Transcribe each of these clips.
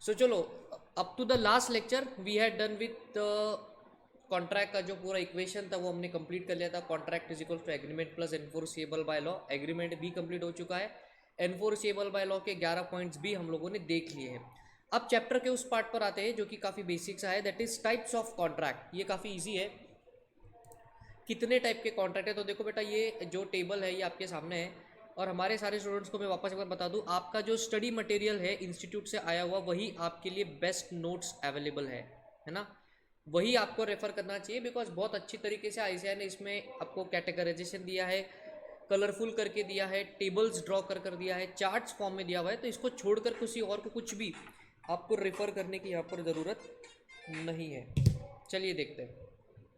सो चलो, up to the last lecture we had done with contract का जो पूरा इक्वेशन था वो हमने कंप्लीट कर लिया था। Contract is equal to agreement plus enforceable by law. Agreement भी कंप्लीट हो चुका है, एनफोर्सिएबल बाय लॉ के 11 पॉइंट्स भी हम लोगों ने देख लिए हैं। अब चैप्टर के उस पार्ट पर आते हैं जो कि काफ़ी बेसिक सा है, that is types of contract. ये काफ़ी ईजी है। कितने टाइप के कॉन्ट्रैक्ट है, तो देखो बेटा ये जो टेबल है ये आपके सामने है, और हमारे सारे स्टूडेंट्स को मैं वापस एक बार बता दूं, आपका जो स्टडी मटेरियल है इंस्टीट्यूट से आया हुआ वही आपके लिए बेस्ट नोट्स अवेलेबल है ना। वही आपको रेफर करना चाहिए, बिकॉज बहुत अच्छी तरीके से आईसीएआई ने इसमें आपको कैटेगराइजेशन दिया है, कलरफुल करके दिया है, टेबल्स ड्रॉ कर दिया है, चार्ट्स फॉर्म में दिया हुआ है। तो इसको छोड़कर किसी और को कुछ भी आपको रेफर करने की यहाँ पर ज़रूरत नहीं है। चलिए देखते हैं।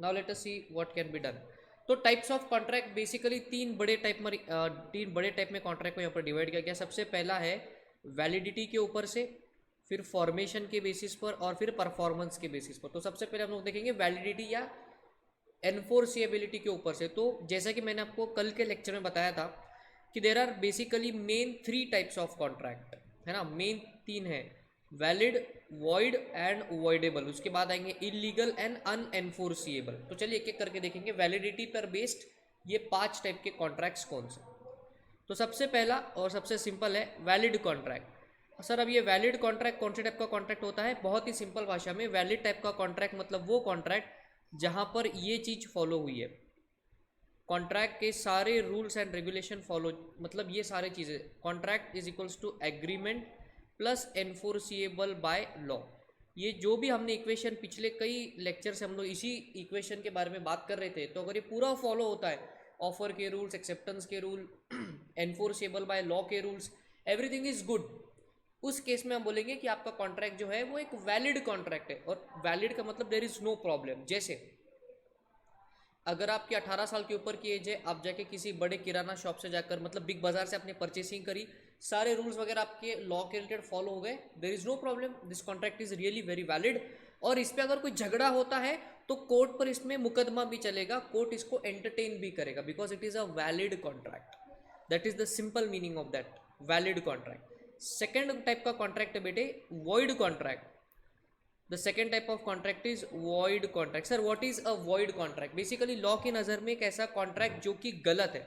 Now let us see what can be done. तो टाइप्स ऑफ कॉन्ट्रैक्ट बेसिकली तीन बड़े टाइप में कॉन्ट्रैक्ट को यहाँ पर डिवाइड किया गया। सबसे पहला है वैलिडिटी के ऊपर से, फिर फॉर्मेशन के बेसिस पर, और फिर परफॉर्मेंस के बेसिस पर। तो सबसे पहले हम लोग देखेंगे वैलिडिटी या एनफोर्सिएबिलिटी के ऊपर से। तो जैसा कि मैंने आपको कल के लेक्चर में बताया था कि there are basically main 3 types of contract, है ना। मेन 3 है, वैलिड, वॉइड एंड वॉइडेबल। उसके बाद आएंगे इलीगल एंड अनएनफोर्सिएबल। तो चलिए एक एक करके देखेंगे वैलिडिटी पर बेस्ड ये 5 टाइप के कॉन्ट्रैक्ट्स कौन से। तो सबसे पहला और सबसे सिंपल है वैलिड कॉन्ट्रैक्ट। सर अब ये वैलिड कॉन्ट्रैक्ट कौन से टाइप का कॉन्ट्रैक्ट होता है? बहुत ही सिंपल भाषा में, वैलिड टाइप का कॉन्ट्रैक्ट मतलब वो कॉन्ट्रैक्ट जहां पर ये चीज फॉलो हुई है, कॉन्ट्रैक्ट के सारे रूल्स एंड रेगुलेशन फॉलो, मतलब ये सारे चीज़ें। Contract is equals to agreement plus enforceable by law. ये जो भी हमने इक्वेशन पिछले कई लेक्चर से हम लोग इसी इक्वेशन के बारे में बात कर रहे थे, तो अगर ये पूरा फॉलो होता है, ऑफर के रूल्स, एक्सेप्टेंस के रूल, एनफोर्सिएबल बाय लॉ के रूल्स, एवरीथिंग इज गुड, उस केस में हम बोलेंगे कि आपका कॉन्ट्रैक्ट जो है वो एक वैलिड कॉन्ट्रैक्ट है। और वैलिड का मतलब देयर इज नो प्रॉब्लम। जैसे अगर आपकी 18 साल के ऊपर की एज है, आप जाके किसी बड़े किराना शॉप से जाकर, मतलब बिग बाजार से आपने परचेसिंग करी, सारे रूल्स वगैरह आपके लॉ के रिलेटेड फॉलो हो गए, there is no problem, this contract is really very valid. और इस पे अगर कोई झगड़ा होता है तो कोर्ट पर इसमें मुकदमा भी चलेगा, कोर्ट इसको एंटरटेन भी करेगा, because it is a valid contract. That is the simple meaning of that valid contract. Second type का कॉन्ट्रैक्ट है बेटे void contract. The second type of contract is void contract. Sir what is a void contract? Basically law की नज़र में एक ऐसा contract जो कि गलत है,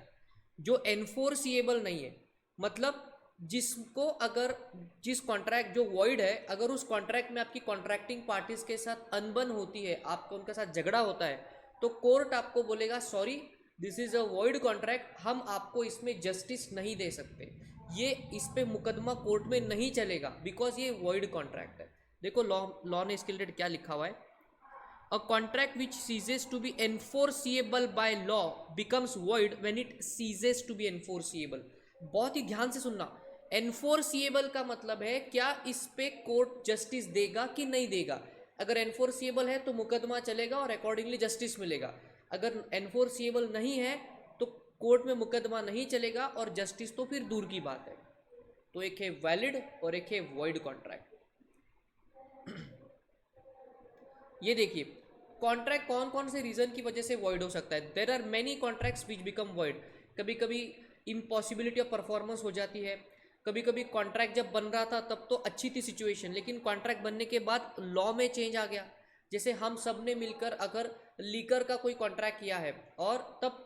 जो एनफोर्सिएबल नहीं है, मतलब जिसको अगर, जिस कॉन्ट्रैक्ट जो वॉइड है, अगर उस कॉन्ट्रैक्ट में आपकी कॉन्ट्रैक्टिंग पार्टीज के साथ अनबन होती है, आपको उनके साथ झगड़ा होता है, तो कोर्ट आपको बोलेगा sorry this is a void contract, हम आपको इसमें जस्टिस नहीं दे सकते, ये इस पे मुकदमा कोर्ट में नहीं चलेगा, बिकॉज ये वॉइड कॉन्ट्रैक्ट है। देखो लॉ ने इसके रिलेटेड क्या लिखा हुआ है, a contract which ceases to be enforceable by law becomes void when it ceases to be enforceable. बहुत ही ध्यान से सुनना, एनफोर्सिएबल का मतलब है क्या इस पे कोर्ट जस्टिस देगा कि नहीं देगा। अगर एनफोर्सिएबल है तो मुकदमा चलेगा और अकॉर्डिंगली जस्टिस मिलेगा। अगर एनफोर्सिएबल नहीं है तो कोर्ट में मुकदमा नहीं चलेगा और जस्टिस तो फिर दूर की बात है। तो एक है वैलिड और एक है वॉइड कॉन्ट्रैक्ट। ये देखिए कॉन्ट्रैक्ट कौन कौन से रीजन की वजह से वॉइड हो सकता है। There are many contracts which become void. कभी कभी इम्पॉसिबिलिटी ऑफ परफॉर्मेंस हो जाती है, कभी कभी कॉन्ट्रैक्ट जब बन रहा था तब तो अच्छी थी सिचुएशन, लेकिन कॉन्ट्रैक्ट बनने के बाद लॉ में चेंज आ गया। जैसे हम सब ने मिलकर अगर लीकर का कोई कॉन्ट्रैक्ट किया है, और तब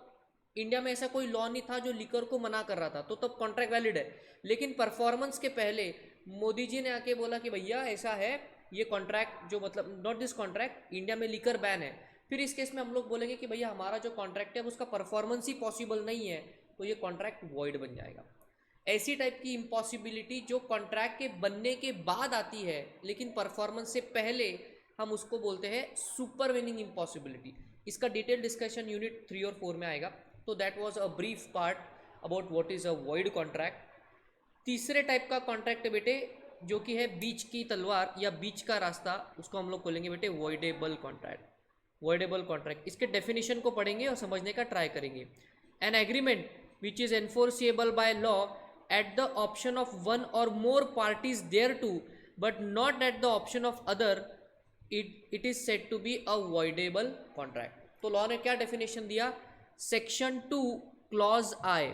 इंडिया में ऐसा कोई लॉ नहीं था जो लीकर को मना कर रहा था, तो तब कॉन्ट्रैक्ट वैलिड है। लेकिन परफॉर्मेंस के पहले मोदी जी ने आके बोला कि भैया ऐसा है, ये कॉन्ट्रैक्ट जो, मतलब नॉट दिस कॉन्ट्रैक्ट, इंडिया में लीकर बैन है, फिर इस केस में हम लोग बोलेंगे कि भैया हमारा जो कॉन्ट्रैक्ट है उसका परफॉर्मेंस ही पॉसिबल नहीं है, तो ये कॉन्ट्रैक्ट वॉइड बन जाएगा। ऐसी टाइप की इम्पॉसिबिलिटी जो कॉन्ट्रैक्ट के बनने के बाद आती है लेकिन परफॉर्मेंस से पहले, हम उसको बोलते हैं सुपरवेनिंग इम्पॉसिबिलिटी। इसका डिटेल डिस्कशन यूनिट 3 और 4 में आएगा। तो that was a brief part about what is a void contract. तीसरे टाइप का कॉन्ट्रैक्ट है बेटे जो कि है बीच की तलवार या बीच का रास्ता, उसको हम लोग बोलेंगे बेटे वॉइडेबल कॉन्ट्रैक्ट। वॉइडेबल कॉन्ट्रैक्ट, इसके डेफिनेशन को पढ़ेंगे और समझने का ट्राई करेंगे। An agreement which is enforceable by law at the option of one or more parties thereto but not at the option of other, it is said to be a voidable contract। तो law ने क्या definition दिया, section 2 clause आई,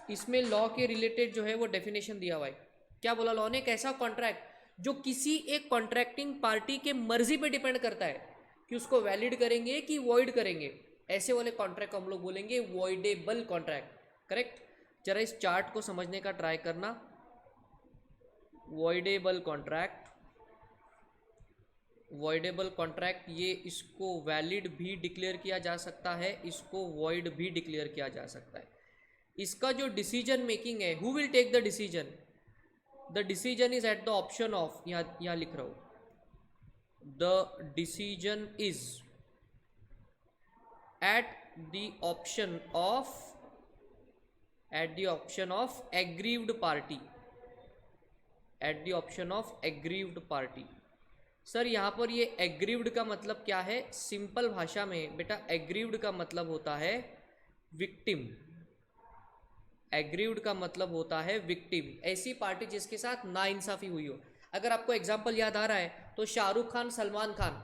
इसमें law के related जो है वो definition दिया हुआ है। क्या बोला लॉ ने, एक ऐसा कॉन्ट्रैक्ट जो किसी एक कॉन्ट्रैक्टिंग पार्टी के मर्जी पे डिपेंड करता है कि उसको वैलिड करेंगे कि वॉइड करेंगे, ऐसे वाले कॉन्ट्रैक्ट को हम लोग बोलेंगे वॉइडेबल कॉन्ट्रैक्ट। करेक्ट। जरा इस चार्ट को समझने का ट्राई करना। वॉइडेबल कॉन्ट्रैक्ट, वॉइडेबल कॉन्ट्रैक्ट, ये इसको वैलिड भी डिक्लेयर किया जा सकता है, इसको वॉइड भी डिक्लेयर किया जा सकता है। इसका जो डिसीजन मेकिंग है, who will take the decision, the decision is at the option of, यहाँ लिख रहा हूं, the decision is at the option of, at the option of aggrieved party, at the option of aggrieved party. Sir यहाँ पर ये aggrieved का मतलब क्या है? सिंपल भाषा में बेटा एग्रीव्ड का मतलब होता है विक्टिम, एग्रीव्ड का मतलब होता है विक्टिम, ऐसी पार्टी जिसके साथ नाइंसाफी हुई हो। अगर आपको एग्जांपल याद आ रहा है तो शाहरुख खान, सलमान खान,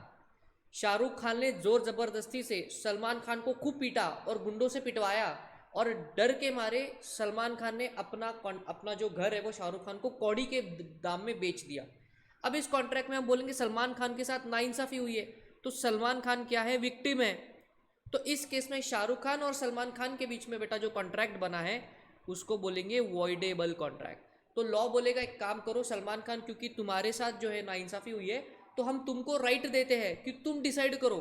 शाहरुख खान ने जोर जबरदस्ती से सलमान खान को खूब पीटा और गुंडों से पिटवाया, और डर के मारे सलमान खान ने अपना जो घर है वो शाहरुख खान को कौड़ी के दाम में बेच दिया। अब इस कॉन्ट्रैक्ट में हम बोलेंगे सलमान खान के साथ नाइंसाफी हुई है, तो सलमान खान क्या है? विक्टिम है। तो इस केस में शाहरुख खान और सलमान खान के बीच में बेटा जो कॉन्ट्रैक्ट बना है उसको बोलेंगे वॉइडेबल कॉन्ट्रैक्ट। तो लॉ बोलेगा एक काम करो सलमान खान, क्योंकि तुम्हारे साथ जो है नाइंसाफी हुई है तो हम तुमको राइट देते हैं कि तुम डिसाइड करो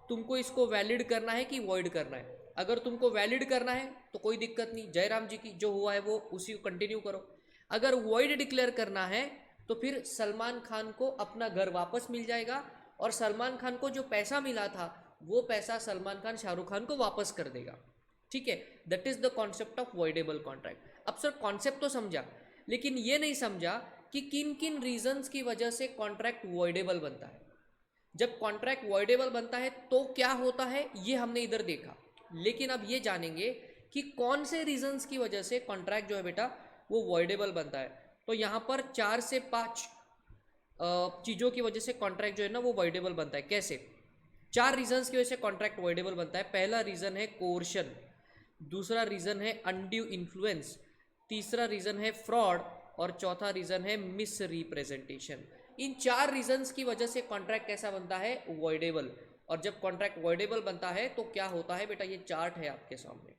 तुमको इसको वैलिड करना है कि वॉइड करना है। अगर तुमको वैलिड करना है तो कोई दिक्कत नहीं, जयराम जी की जो हुआ है वो उसी को कंटिन्यू करो। अगर वॉइड डिक्लेयर करना है तो फिर सलमान खान को अपना घर वापस मिल जाएगा, और सलमान खान को जो पैसा मिला था वो पैसा सलमान खान शाहरुख खान को वापस कर देगा। ठीक है, that is the concept of voidable contract. अब सर कॉन्सेप्ट तो समझा, लेकिन ये नहीं समझा कि किन किन रीजंस की वजह से कॉन्ट्रैक्ट वॉइडेबल बनता है। जब कॉन्ट्रैक्ट वॉइडेबल बनता है तो क्या होता है ये हमने इधर देखा, लेकिन अब ये जानेंगे कि कौन से रीजंस की वजह से कॉन्ट्रैक्ट जो है बेटा वो वॉइडेबल बनता है। तो यहाँ पर 4 से 5 चीज़ों की वजह से कॉन्ट्रैक्ट जो है ना वो वॉइडेबल बनता है। कैसे? 4 रीजंस की वजह से कॉन्ट्रैक्ट वॉइडेबल बनता है। पहला रीजन है कोर्शन, दूसरा रीजन है अनड्यू इन्फ्लुएंस, तीसरा रीजन है फ्रॉड, और चौथा रीजन है मिस रिप्रेजेंटेशन। इन 4 रीजंस की वजह से कॉन्ट्रैक्ट कैसा बनता है? वॉइडेबल। और जब कॉन्ट्रैक्ट वॉइडेबल बनता है तो क्या होता है बेटा, ये चार्ट है आपके सामने।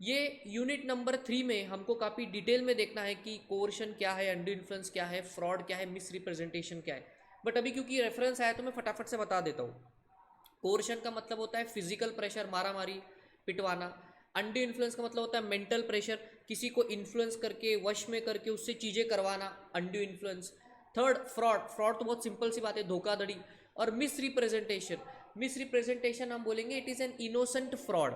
ये यूनिट नंबर 3 में हमको काफ़ी डिटेल में देखना है कि कोर्शन क्या है, अनड्यू इन्फ्लुएंस क्या है, फ्रॉड क्या है, मिस रिप्रेजेंटेशन क्या है। बट अभी क्योंकि रेफरेंस आया तो मैं फटाफट से बता देता हूँ। कोर्शन का मतलब होता है फिजिकल प्रेशर, मारा मारी, पिटवाना। अनड्यू इन्फ्लुएंस का मतलब होता है मेंटल प्रेशर, किसी को इन्फ्लुएंस करके, वश में करके उससे चीज़ें करवाना, undue influence. Third fraud, fraud तो बहुत सिंपल सी बात है, धोखाधड़ी। और मिस रिप्रेजेंटेशन, मिस रिप्रेजेंटेशन हम बोलेंगे it is an innocent fraud.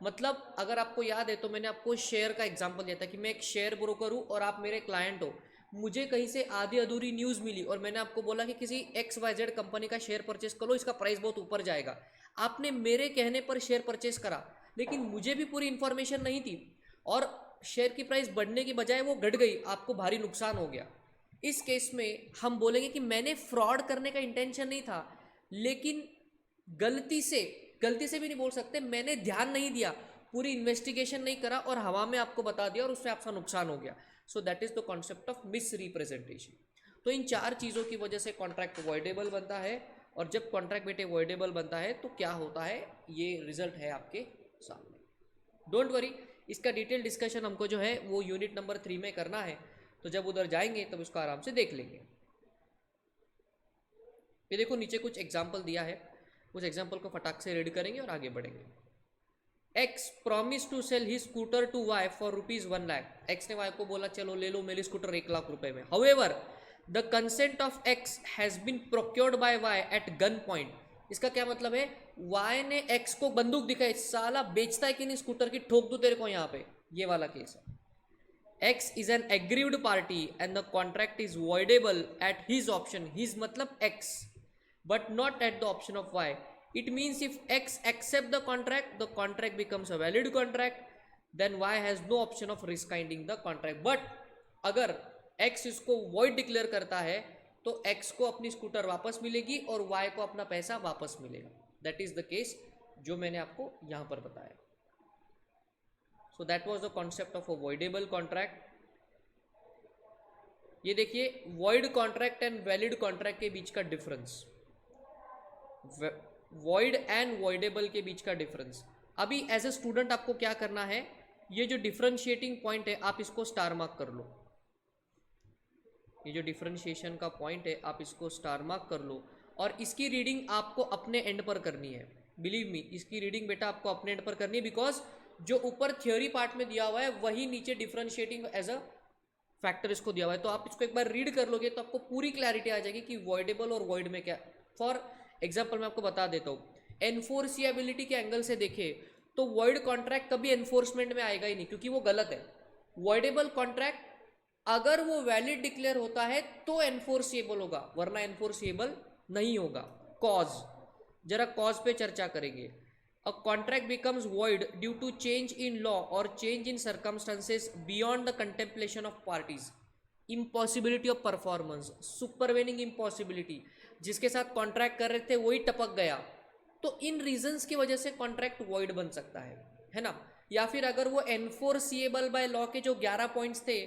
मतलब अगर आपको याद है तो मैंने आपको शेयर का एग्जांपल दिया था कि मैं एक शेयर ब्रोकर हूँ और आप मेरे क्लाइंट हो। मुझे कहीं से आधी अधूरी न्यूज़ मिली और मैंने आपको बोला कि किसी XYZ कंपनी का शेयर परचेस करो, इसका प्राइस बहुत ऊपर जाएगा। आपने मेरे कहने पर शेयर परचेस करा, लेकिन मुझे भी पूरी इन्फॉर्मेशन नहीं थी और शेयर की प्राइस बढ़ने की बजाय वो घट गई, आपको भारी नुकसान हो गया। इस केस में हम बोलेंगे कि मैंने फ्रॉड करने का इंटेंशन नहीं था, लेकिन गलती से भी नहीं बोल सकते, मैंने ध्यान नहीं दिया, पूरी इन्वेस्टिगेशन नहीं करा और हवा में आपको बता दिया और उससे आपका नुकसान हो गया। So that is the concept of miss representation. तो इन 4 चीज़ों की वजह से कॉन्ट्रैक्ट वॉइडेबल बनता है, और जब कॉन्ट्रैक्ट बेटे वॉइडेबल बनता है तो क्या होता है, ये रिजल्ट है आपके सामने। डोंट वरी, इसका डिटेल डिस्कशन हमको जो है वो यूनिट नंबर 3 में करना है, तो जब उधर जाएंगे तब उसको आराम से देख लेंगे। ये देखो नीचे कुछ एग्जाम्पल दिया है, उस एग्जाम्पल को फटाक से रीड करेंगे और आगे बढ़ेंगे। X promised to sell his scooter to Y for ₹1 lakh. X ने Y को बोला चलो ले लो मेरी स्कूटर 1 लाख रुपए में। However, the consent of X has been procured by Y at gun point. इसका क्या मतलब है? Y ने X को बंदूक दिखाई, साला बेचता है कि नहीं स्कूटर की, ठोक दूं तेरे को यहाँ पे, ये वाला केस है। X is an aggrieved party and the contract is voidable at his option. His मतलब X, but not at the option of Y. It means if X accept the contract becomes a valid contract, then Y has no option of rescinding the contract. But अगर X इसको void declare करता है तो X को अपनी scooter वापस मिलेगी और Y को अपना पैसा वापस मिलेगा। That is the case जो मैंने आपको यहाँ पर बताया। So that was the concept of a voidable contract. ये देखिए void contract and valid contract के बीच का डिफरेंस, वॉइड एंड वॉइडेबल के बीच का डिफरेंस। अभी एज ए स्टूडेंट आपको क्या करना है, ये जो डिफरेंशिएटिंग पॉइंट है आप इसको स्टार मार्क कर लो, ये जो डिफरेंशिएशन का पॉइंट है आप इसको स्टार मार्क कर लो, और इसकी रीडिंग आपको अपने एंड पर करनी है। बिलीव मी, इसकी रीडिंग बेटा आपको अपने एंड पर करनी है, बिकॉज जो ऊपर थ्योरी पार्ट में दिया हुआ है वही नीचे डिफरेंशिएटिंग एज अ फैक्टर इसको दिया हुआ है। तो आप इसको एक बार रीड कर लोगे तो आपको पूरी क्लैरिटी आ जाएगी कि वॉइडेबल और वॉइड में क्या। फॉर एग्जाम्पल मैं आपको बता देता हूँ, एनफोर्सिएबिलिटी के एंगल से देखे तो वॉइड कॉन्ट्रैक्ट कभी एनफोर्समेंट में आएगा ही नहीं, क्योंकि वो गलत है। वॉइडेबल कॉन्ट्रैक्ट अगर वो वैलिड डिक्लेयर होता है तो एनफोर्सिएबल होगा, वरना एनफोर्सिएबल नहीं होगा। कॉज, जरा कॉज पे चर्चा करेंगे। A contract becomes void due to change in law और change in circumstances beyond the contemplation of parties. Impossibility of performance, supervening impossibility, जिसके साथ कॉन्ट्रैक्ट कर रहे थे वही टपक गया, तो इन रीजंस की वजह से कॉन्ट्रैक्ट वॉइड बन सकता है ना। या फिर अगर वो एनफोर्सिएबल बाय लॉ के जो 11 पॉइंट्स थे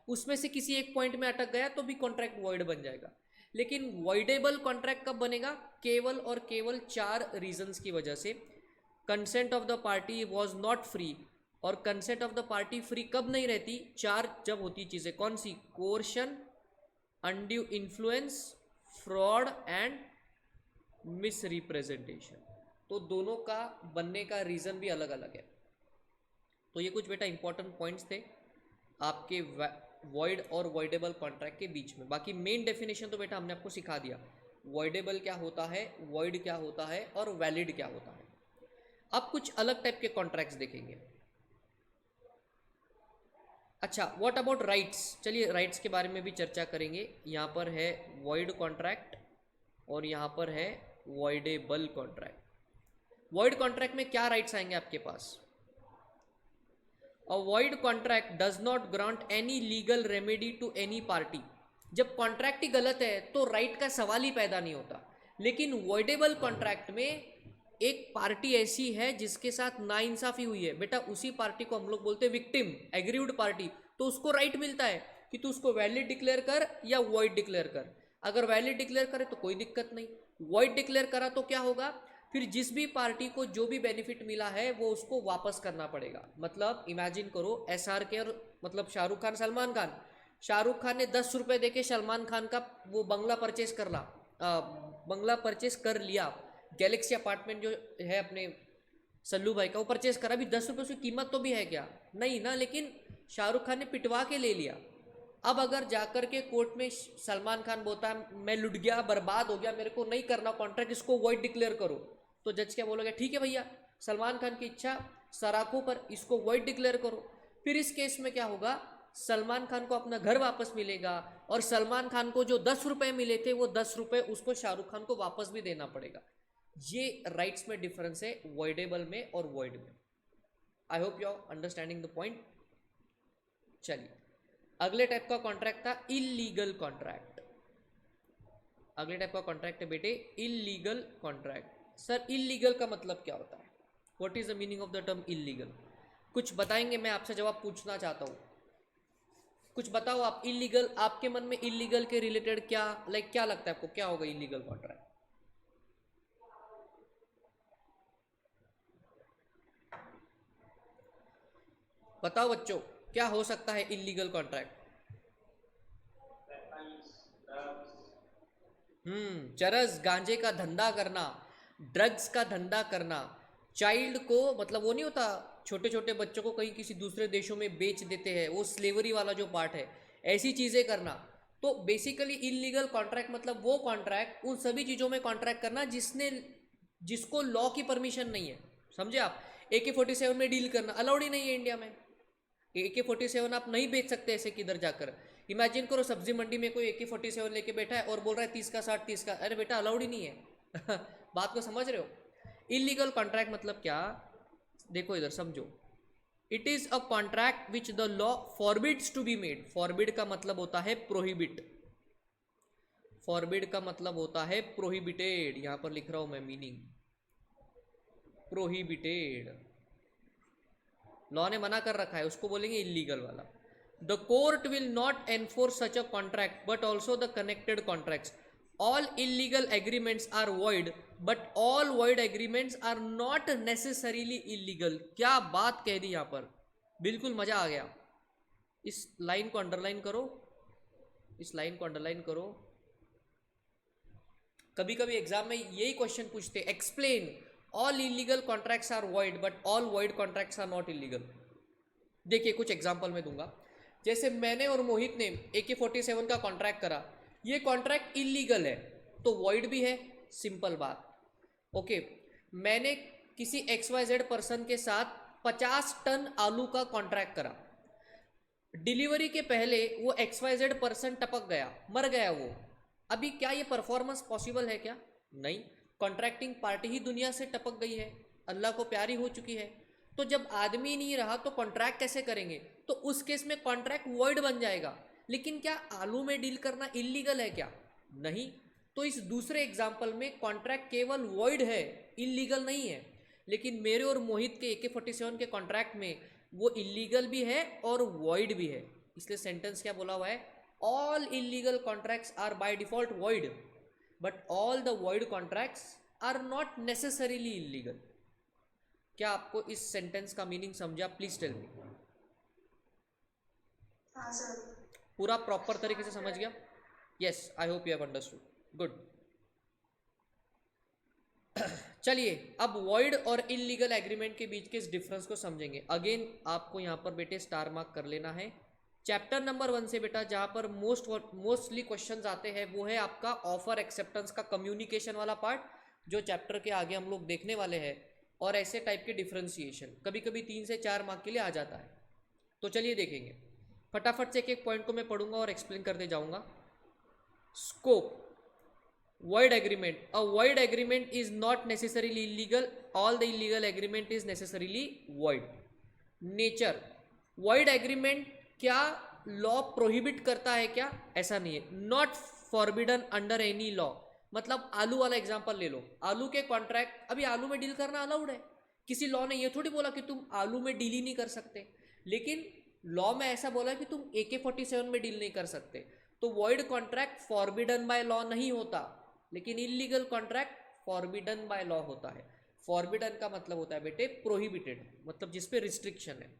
उसमें से किसी एक पॉइंट में अटक गया तो भी कॉन्ट्रैक्ट वॉइड बन जाएगा। लेकिन वॉइडेबल कॉन्ट्रैक्ट कब बनेगा, केवल और केवल 4 रीजंस की वजह से। Consent of the party was not free, और consent of the party free कब नहीं रहती, 4 जब होती चीजें, कौन सी, coercion, undue influence, fraud and misrepresentation. तो दोनों का बनने का रीजन भी अलग अलग है। तो ये कुछ बेटा इंपॉर्टेंट पॉइंट्स थे आपके वॉइड और वॉइडेबल कॉन्ट्रैक्ट के बीच में। बाकी मेन डेफिनेशन तो बेटा हमने आपको सिखा दिया, वॉइडेबल क्या होता है, वॉइड क्या होता है और वैलिड क्या होता है। अब कुछ अलग टाइप के कॉन्ट्रैक्ट्स देखेंगे। अच्छा, व्हाट अबाउट राइट्स, चलिए राइट्स के बारे में भी चर्चा करेंगे। यहाँ पर है वॉइड कॉन्ट्रैक्ट और यहाँ पर है वॉइडेबल कॉन्ट्रैक्ट। वॉइड कॉन्ट्रैक्ट में क्या राइट्स आएंगे आपके पास, A void contract does not grant any legal remedy to any party। जब कॉन्ट्रैक्ट ही गलत है तो राइट का सवाल ही पैदा नहीं होता। लेकिन वॉइडेबल कॉन्ट्रैक्ट में एक पार्टी ऐसी है जिसके साथ नाइंसाफी हुई है, बेटा उसी पार्टी को हम लोग बोलते हैं विक्टिम, एग्रीव्ड पार्टी, तो उसको राइट मिलता है कि तू उसको वैलिड डिक्लेयर कर या वॉइड डिक्लेयर कर। अगर वैलिड डिक्लेयर करे तो कोई दिक्कत नहीं, वॉइड डिक्लेयर करा तो क्या होगा, फिर जिस भी पार्टी को जो भी बेनिफिट मिला है वो उसको वापस करना पड़ेगा। मतलब इमेजिन करो SRK और मतलब शाहरुख खान, सलमान खान, शाहरुख खान ने 10 रुपये देके सलमान खान का वो बंगला परचेस कर लिया, गैलेक्सी अपार्टमेंट जो है अपने सल्लू भाई का, वो परचेस करा। भी 10 रुपये उसकी कीमत तो भी है क्या, नहीं ना, लेकिन शाहरुख खान ने पिटवा के ले लिया। अब अगर जाकर के कोर्ट में सलमान खान बोलता है मैं लुट गया, बर्बाद हो गया, मेरे को नहीं करना कॉन्ट्रैक्ट, इसको वॉइड डिक्लेयर करो, तो जज क्या बोलोगे, ठीक है भैया सलमान खान की इच्छा सराखों पर, इसको वॉइड डिक्लेयर करो। फिर इस केस में क्या होगा, सलमान खान को अपना घर वापस मिलेगा और सलमान खान को जो 10 रुपये मिले थे वो 10 रुपये उसको शाहरुख खान को वापस भी देना पड़ेगा। ये राइट्स में डिफरेंस है वॉइडेबल में और वॉइड में। I hope you are understanding the point. चलिए, अगले टाइप का कॉन्ट्रैक्ट था इलीगल कॉन्ट्रैक्ट। अगले टाइप का कॉन्ट्रैक्ट है बेटे इलीगल कॉन्ट्रैक्ट। सर इलीगल का मतलब क्या होता है, what is the meaning of the term illegal, कुछ बताएंगे, मैं आपसे जवाब पूछना चाहता हूँ, कुछ बताओ आप। इलीगल, आपके मन में इलीगल के रिलेटेड क्या क्या लगता है आपको, क्या होगा इलीगल कॉन्ट्रैक्ट? बताओ बच्चों, क्या हो सकता है इलीगल कॉन्ट्रैक्ट? चरस, गांजे का धंधा करना, ड्रग्स का धंधा करना, चाइल्ड को, मतलब वो नहीं होता छोटे छोटे बच्चों को कहीं किसी दूसरे देशों में बेच देते हैं, वो स्लेवरी वाला जो पार्ट है, ऐसी चीज़ें करना। तो बेसिकली इलीगल कॉन्ट्रैक्ट मतलब वो कॉन्ट्रैक्ट, उन सभी चीज़ों में कॉन्ट्रैक्ट करना जिसको लॉ की परमिशन नहीं है। समझे आप? AK-47 में डील करना अलाउड ही नहीं है इंडिया में। AK-47 आप नहीं बेच सकते ऐसे किधर जाकर। इमेजिन करो सब्जी मंडी में कोई AK-47 लेके बैठा है और बोल रहा है 30 का 60, 30 का, अरे बेटा अलाउड ही नहीं है। बात को समझ रहे हो? इलीगल कॉन्ट्रैक्ट मतलब क्या, देखो इधर समझो। It is a contract which the law forbids to be made. Forbid का मतलब होता है प्रोहिबिट, फॉरबिड का मतलब होता है प्रोहिबिटेड। यहां पर लिख रहा हूं मैं मीनिंग, प्रोहिबिटेड, लॉ ने मना कर रखा है, उसको बोलेंगे इलीगल वाला। The court will not enforce such a contract but also the connected contracts. All illegal agreements are void but all void agreements are not necessarily illegal. क्या बात कह दी यहाँ पर, बिल्कुल मजा आ गया. इस लाइन को अंडरलाइन करो, इस लाइन को अंडरलाइन करो. कभी कभी एग्जाम में यही क्वेश्चन पूछते, explain all illegal contracts are void but all void contracts are not illegal. देखिए कुछ एग्जांपल मैं दूंगा. जैसे मैंने और मोहित ने AK-47 का कॉन्ट्रैक्ट करा, ये कॉन्ट्रैक्ट इलीगल है तो वॉइड भी है, सिंपल बात. ओके, मैंने किसी XYZ पर्सन के साथ 50 टन आलू का कॉन्ट्रैक्ट करा. डिलीवरी के पहले वो XYZ पर्सन टपक गया, मर गया वो. अभी क्या ये परफॉर्मेंस पॉसिबल है क्या? नहीं. कॉन्ट्रैक्टिंग पार्टी ही दुनिया से टपक गई है, अल्लाह को प्यारी हो चुकी है. तो जब आदमी नहीं रहा तो कॉन्ट्रैक्ट कैसे करेंगे? तो उस केस में कॉन्ट्रैक्ट वॉइड बन जाएगा. लेकिन क्या आलू में डील करना इलीगल है क्या? नहीं. तो इस दूसरे एग्जाम्पल में कॉन्ट्रैक्ट केवल वॉइड है, इलीगल नहीं है. लेकिन मेरे और मोहित के AK-47 के कॉन्ट्रैक्ट में वो इलीगल भी है और वॉइड भी है. इसलिए सेंटेंस क्या बोला हुआ है? All illegal contracts are by default void but all the void contracts are not necessarily illegal. क्या आपको इस सेंटेंस का मीनिंग समझा? Please tell me. हाँ सर. पूरा प्रॉपर तरीके से समझ गया? Yes, I hope you have understood. Good. चलिए अब वॉइड और इलीगल एग्रीमेंट के बीच के इस डिफरेंस को समझेंगे. अगेन आपको यहाँ पर बेटे स्टार मार्क कर लेना है. चैप्टर नंबर 1 से बेटा जहाँ पर मोस्टली क्वेश्चंस आते हैं वो है आपका ऑफर एक्सेप्टेंस का कम्युनिकेशन वाला पार्ट, जो चैप्टर के आगे हम लोग देखने वाले हैं. और ऐसे टाइप के डिफरेंशिएशन कभी कभी 3 से 4 मार्क के लिए आ जाता है. तो चलिए देखेंगे फटाफट से. एक एक पॉइंट को मैं पढ़ूंगा और एक्सप्लेन करते जाऊंगा. Scope. void agreement, a void agreement is not necessarily illegal, all the illegal agreement is necessarily void. nature, void agreement क्या लॉ प्रोहिबिट करता है क्या? ऐसा नहीं है. Not forbidden under any law. मतलब आलू वाला एग्जांपल ले लो. आलू के कॉन्ट्रैक्ट, अभी आलू में डील करना अलाउड है. किसी लॉ ने ये थोड़ी बोला कि तुम आलू में डील ही नहीं कर सकते, लेकिन लॉ में ऐसा बोला कि तुम AK-47 में डील नहीं कर सकते. तो void contract forbidden by law नहीं होता, लेकिन illegal contract forbidden by law होता है. फॉरबिडन का मतलब होता है बेटे प्रोहिबिटेड, मतलब जिसपे रिस्ट्रिक्शन है.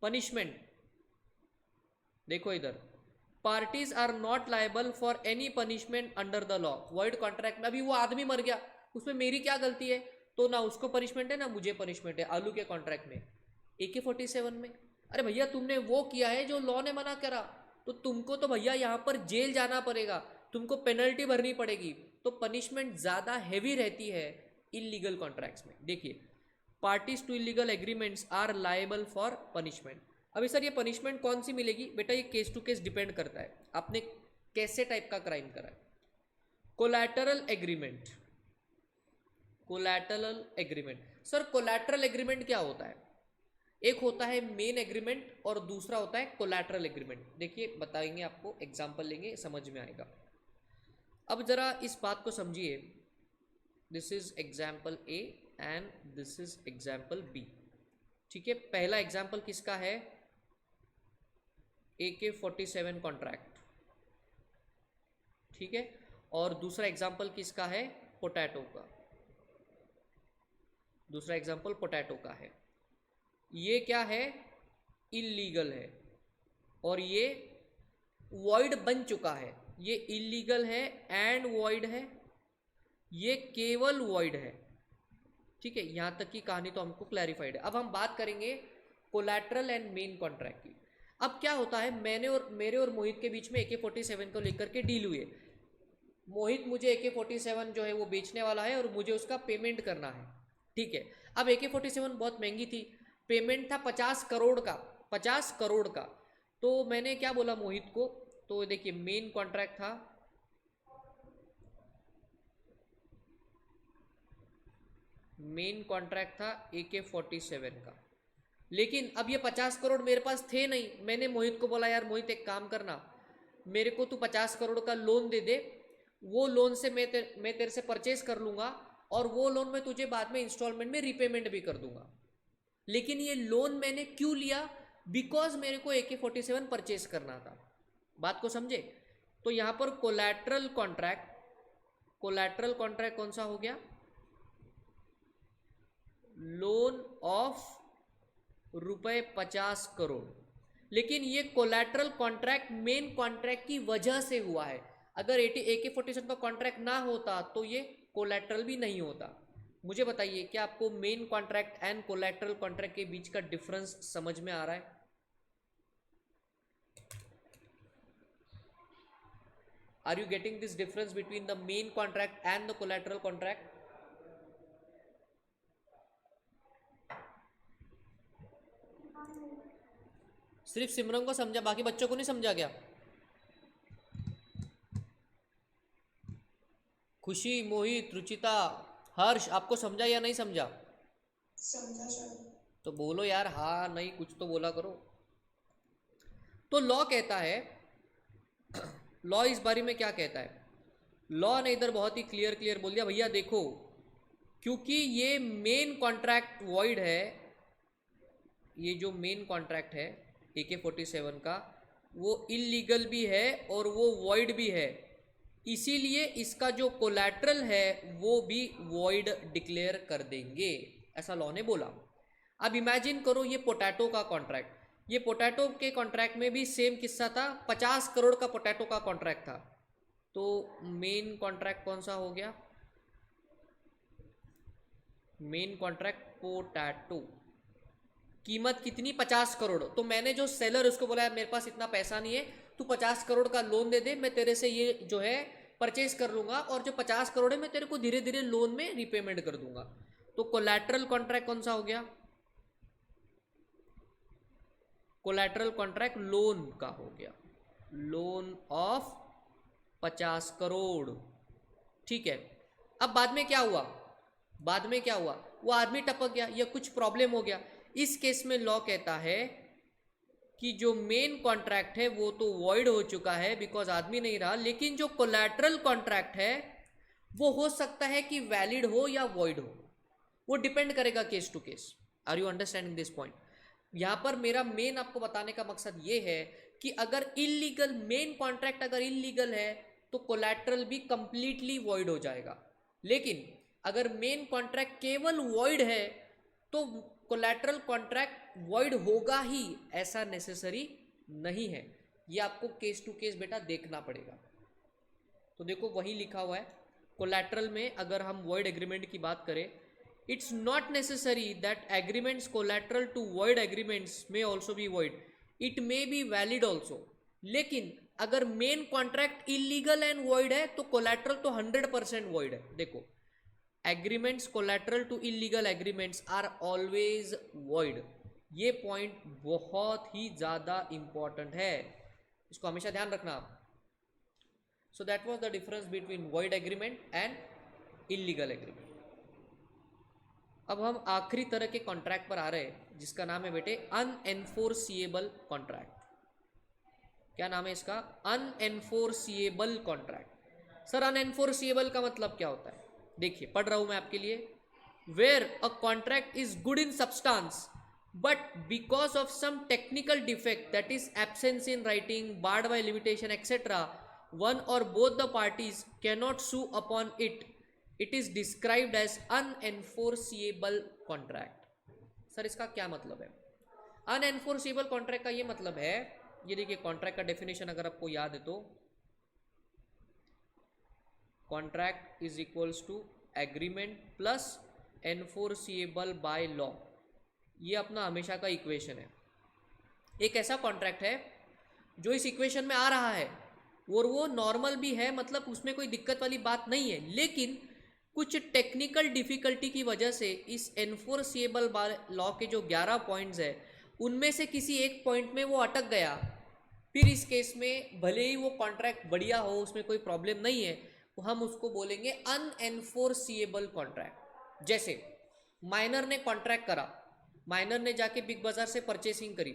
पनिशमेंट देखो इधर, parties are not liable for any punishment under the law. Void contract में अभी वो आदमी मर गया, उसमें मेरी क्या गलती है? तो ना उसको पनिशमेंट है ना मुझे पनिशमेंट है. आलू के कॉन्ट्रैक्ट में, AK-47 में, अरे भैया तुमने वो किया है जो लॉ ने मना करा, तो तुमको तो भैया यहाँ पर जेल जाना पड़ेगा, तुमको पेनल्टी भरनी पड़ेगी. तो पनिशमेंट ज़्यादा हैवी रहती है इलीगल कॉन्ट्रैक्ट्स में. देखिए, parties to illegal agreements are liable for punishment. अभी सर ये पनिशमेंट कौन सी मिलेगी? बेटा ये केस टू केस डिपेंड करता है, आपने कैसे टाइप का क्राइम करा है. Collateral agreement. Collateral agreement, sir collateral agreement क्या होता है? एक होता है मेन एग्रीमेंट और दूसरा होता है कोलैटरल एग्रीमेंट. देखिए बताएंगे आपको, एग्जांपल लेंगे, समझ में आएगा. अब जरा इस बात को समझिए. This is example A and this is example B. ठीक है, पहला एग्जाम्पल किसका है? AK-47 contract. ठीक है, और दूसरा एग्जाम्पल किसका है? पोटैटो का. दूसरा एग्जाम्पल पोटैटो का है. ये क्या है? इलीगल है और ये वॉइड बन चुका है. ये इलीगल है एंड वॉइड है, ये केवल वॉइड है. ठीक है, यहां तक की कहानी तो हमको क्लैरिफाइड है. अब हम बात करेंगे कोलैटरल एंड मेन कॉन्ट्रैक्ट की. अब क्या होता है, मेरे और मोहित के बीच में AK-47 को लेकर के डील हुई है. मोहित मुझे AK-47 जो है वो बेचने वाला है और मुझे उसका पेमेंट करना है. ठीक है, अब AK-47 बहुत महंगी थी, पेमेंट था 50 करोड़ का. 50 करोड़ का. तो मैंने क्या बोला मोहित को, तो देखिए मेन कॉन्ट्रैक्ट था, मेन कॉन्ट्रैक्ट था AK-47 का. लेकिन अब ये 50 करोड़ मेरे पास थे नहीं. मैंने मोहित को बोला यार मोहित एक काम करना, मेरे को तू 50 करोड़ का लोन दे दे, वो लोन से मैं तेरे से परचेज कर लूँगा और वो लोन मैं तुझे बाद में इंस्टॉलमेंट में रीपेमेंट भी कर दूंगा. लेकिन ये लोन मैंने क्यों लिया? बिकॉज मेरे को AK-47 परचेज करना था। बात को समझे? तो यहाँ पर कोलैटरल कॉन्ट्रैक्ट कौन सा हो गया? Loan of ₹50 crore. लेकिन ये कोलैटरल कॉन्ट्रैक्ट मेन कॉन्ट्रैक्ट की वजह से हुआ है। अगर AK-47 का कॉन्ट्रैक्ट ना होता तो ये कोलैटरल भी नहीं होता। मुझे बताइए, क्या आपको main contract and collateral contract के बीच का डिफरेंस समझ में आ रहा है? Are you getting this difference between the main contract and the collateral contract? सिर्फ सिमरन को समझा, बाकी बच्चों को नहीं समझा क्या? खुशी, मोहित, रुचिता, हर्ष, आपको समझा या नहीं समझा? समझा सर। तो बोलो यार, हाँ नहीं कुछ तो बोला करो। तो लॉ कहता है, लॉ इस बारे में क्या कहता है? लॉ ने इधर बहुत ही क्लियर बोल दिया, भैया देखो, क्योंकि ये मेन कॉन्ट्रैक्ट वॉइड है, ये जो मेन कॉन्ट्रैक्ट है AK-47 का, वो इलीगल भी है और वो वॉइड भी है, इसीलिए इसका जो कोलैटरल है वो भी वॉइड डिक्लेयर कर देंगे, ऐसा लॉ ने बोला। अब इमेजिन करो ये पोटैटो का कॉन्ट्रैक्ट, ये पोटैटो के कॉन्ट्रैक्ट में भी सेम किस्सा था, 50 करोड़ का पोटैटो का कॉन्ट्रैक्ट था। तो मेन कॉन्ट्रैक्ट कौन सा हो गया? मेन कॉन्ट्रैक्ट पोटैटो, कीमत कितनी? 50 करोड़। तो मैंने जो सेलर उसको बोला मेरे पास इतना पैसा नहीं है, तू 50 करोड़ का लोन दे दे, मैं तेरे से ये जो है परचेज कर लूंगा, और जो 50 करोड़ है मैं तेरे को धीरे धीरे लोन में रिपेमेंट कर दूंगा। तो कोलैटरल कॉन्ट्रैक्ट कौन सा हो गया? कोलैटरल कॉन्ट्रैक्ट लोन का हो गया, लोन ऑफ 50 करोड़। ठीक है। अब बाद में क्या हुआ? वो आदमी टपक गया या कुछ प्रॉब्लम हो गया। इस केस में लॉ कहता है कि जो मेन कॉन्ट्रैक्ट है वो तो वॉइड हो चुका है बिकॉज आदमी नहीं रहा, लेकिन जो कोलैटरल कॉन्ट्रैक्ट है वो हो सकता है कि वैलिड हो या वॉइड हो, वो डिपेंड करेगा case to case. Are you understanding this point? यहां पर मेरा मेन आपको बताने का मकसद ये है कि अगर इलीगल मेन कॉन्ट्रैक्ट अगर इलीगल है तो कोलैटरल भी कंप्लीटली वॉइड हो जाएगा, लेकिन अगर मेन कॉन्ट्रैक्ट केवल वॉइड है तो कोलैटरल कॉन्ट्रैक्ट वॉइड होगा ही, ऐसा नेसेसरी नहीं है। ये आपको केस टू केस बेटा देखना पड़ेगा। तो देखो वही लिखा हुआ है, कोलैटरल में अगर हम वॉइड एग्रीमेंट की बात करें, it's not necessary that agreements collateral to void agreements में also be void, it may be valid also. लेकिन अगर main contract illegal and void है तो कोलैटरल तो 100% वॉइड है। देखो, agreements collateral to illegal agreements are always void, ये पॉइंट बहुत ही ज्यादा इंपॉर्टेंट है, इसको हमेशा ध्यान रखना आप। So that was the difference between void agreement and illegal agreement. अब हम आखिरी तरह के कॉन्ट्रैक्ट पर आ रहे हैं जिसका नाम है बेटे अनएनफोर्सिएबल कॉन्ट्रैक्ट। क्या नाम है इसका? अनएनफोर्सिएबल कॉन्ट्रैक्ट। सर अनएनफोर्सिएबल का मतलब क्या होता है? देखिए पढ़ रहा हूं मैं आपके लिए। Where a contract is good in substance but because of some technical defect, that is absence in writing, barred by limitation, etc., one or both the parties cannot sue upon it, it is described as unenforceable contract। Sir इसका क्या मतलब है? अनएनफोर्सेबल contract का ये मतलब है, ये देखिए कॉन्ट्रैक्ट का डेफिनेशन अगर आपको याद है तो contract is equals to agreement plus enforceable by law, ये अपना हमेशा का इक्वेशन है। एक ऐसा कॉन्ट्रैक्ट है जो इस इक्वेशन में आ रहा है और वो नॉर्मल भी है, मतलब उसमें कोई दिक्कत वाली बात नहीं है, लेकिन कुछ टेक्निकल डिफिकल्टी की वजह से इस एनफोर्सिएबल लॉ के जो 11 पॉइंट्स है उनमें से किसी एक पॉइंट में वो अटक गया। फिर इस केस में भले ही वो कॉन्ट्रैक्ट बढ़िया हो, उसमें कोई प्रॉब्लम नहीं है, तो हम उसको बोलेंगे अनएनफोर्सिएबल कॉन्ट्रैक्ट। जैसे माइनर ने कॉन्ट्रैक्ट करा, माइनर ने जाके बिग बाजार से परचेसिंग करी,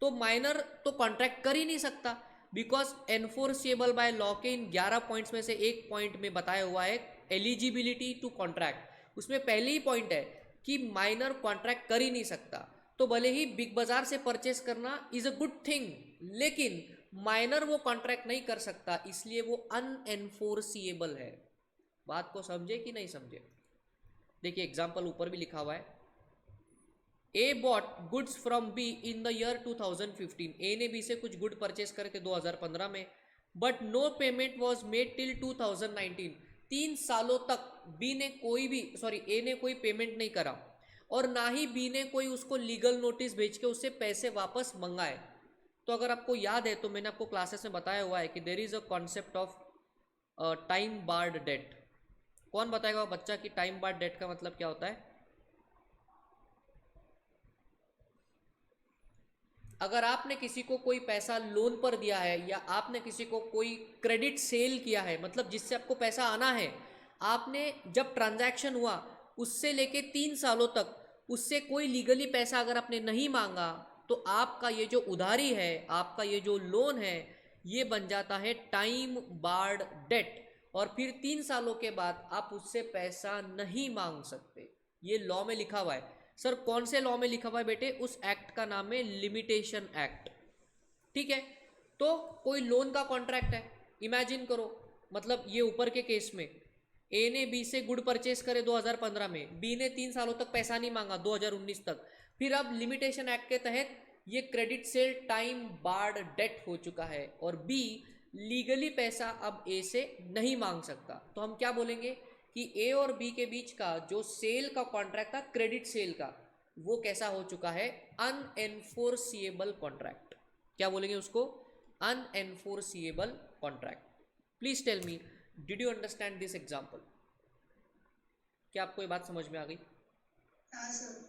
तो माइनर तो कॉन्ट्रैक्ट कर ही नहीं सकता बिकॉज एनफोर्सिएबल बाय लॉ के इन 11 पॉइंट्स में से एक पॉइंट में बताया हुआ है एलिजिबिलिटी टू कॉन्ट्रैक्ट, उसमें पहले ही पॉइंट है कि माइनर कॉन्ट्रैक्ट कर ही नहीं सकता। तो भले ही बिग बाजार से परचेस करना इज अ गुड थिंग, लेकिन माइनर वो कॉन्ट्रैक्ट नहीं कर सकता, इसलिए वो अनएनफोर्सिएबल है। बात को समझे कि नहीं समझे? देखिए एग्जाम्पल ऊपर भी लिखा हुआ है। A bought goods from B in the year 2015। A ने बी से कुछ गुड परचेस करे थे 2015 में, but no payment was made till 2019। 3 सालों तक बी ने कोई भी ए ने कोई पेमेंट नहीं करा और ना ही बी ने कोई उसको लीगल नोटिस भेज के उससे पैसे वापस मंगाए। तो अगर आपको याद है तो मैंने आपको क्लासेस में बताया हुआ है कि there is a concept of time barred date. कौन बताएगा बच्चा कि टाइम बार्ड डेट का मतलब क्या होता है? अगर आपने किसी को कोई पैसा लोन पर दिया है या आपने किसी को कोई क्रेडिट सेल किया है, मतलब जिससे आपको पैसा आना है, आपने जब ट्रांजैक्शन हुआ उससे लेके 3 सालों तक उससे कोई लीगली पैसा अगर आपने नहीं मांगा, तो आपका ये जो उधारी है, आपका ये जो लोन है, ये बन जाता है टाइम बार्ड डेट। और फिर 3 सालों के बाद आप उससे पैसा नहीं मांग सकते। ये लॉ में लिखा हुआ है। सर कौन से लॉ में लिखा हुआ है बेटे? उस एक्ट का नाम है लिमिटेशन एक्ट। ठीक है, तो कोई लोन का कॉन्ट्रैक्ट है, इमेजिन करो, मतलब ये ऊपर के केस में ए ने बी से गुड परचेस करे 2015 में, बी ने 3 सालों तक पैसा नहीं मांगा 2019 तक, फिर अब लिमिटेशन एक्ट के तहत ये credit sale time barred date हो चुका है और बी लीगली पैसा अब ए से नहीं मांग सकता। तो हम क्या बोलेंगे कि ए और बी के बीच का जो सेल का कॉन्ट्रैक्ट था, क्रेडिट सेल का, वो कैसा हो चुका है? Unenforceable contract. क्या बोलेंगे उसको? Unenforceable contract. Please tell me, did you understand this example? क्या आपको ये बात समझ में आ गई? हाँ सर।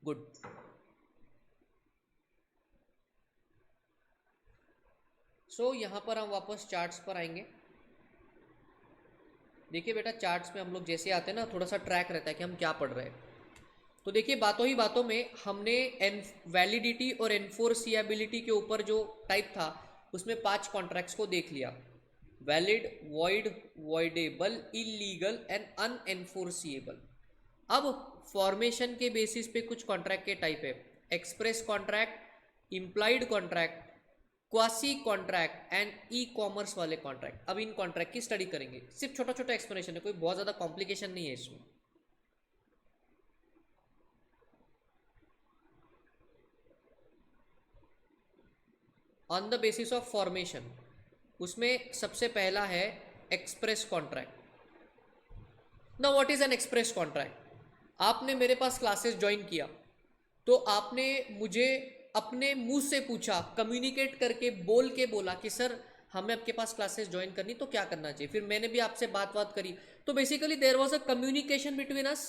गुड। सो यहाँ पर हम वापस चार्ट्स पर आएंगे। देखिए बेटा, चार्ट्स में हम लोग जैसे आते हैं ना, थोड़ा सा ट्रैक रहता है कि हम क्या पढ़ रहे हैं। तो देखिए बातों ही बातों में हमने वैलिडिटी और एनफोर्सिएबिलिटी के ऊपर जो टाइप था उसमें 5 कॉन्ट्रैक्ट्स को देख लिया। Valid, void, voidable, illegal and अनएनफोर्सिएबल। अब फॉर्मेशन के बेसिस पे कुछ कॉन्ट्रैक्ट के टाइप है। Express contract, implied contract, quasi contract and e commerce वाले कॉन्ट्रैक्ट। अब इन कॉन्ट्रैक्ट की स्टडी करेंगे। सिर्फ छोटा छोटा एक्सप्लेनेशन है, कोई बहुत ज़्यादा कॉम्प्लिकेशन नहीं है इसमें। On the basis of formation, उसमें सबसे पहला है express contract. Now what is an express contract? आपने मेरे पास क्लासेस ज्वाइन किया तो आपने मुझे अपने मुंह से पूछा, कम्युनिकेट करके बोल के बोला कि सर हमें आपके पास क्लासेस ज्वाइन करनी, तो क्या करना चाहिए? फिर मैंने भी आपसे बात करी, तो basically there was a communication between us.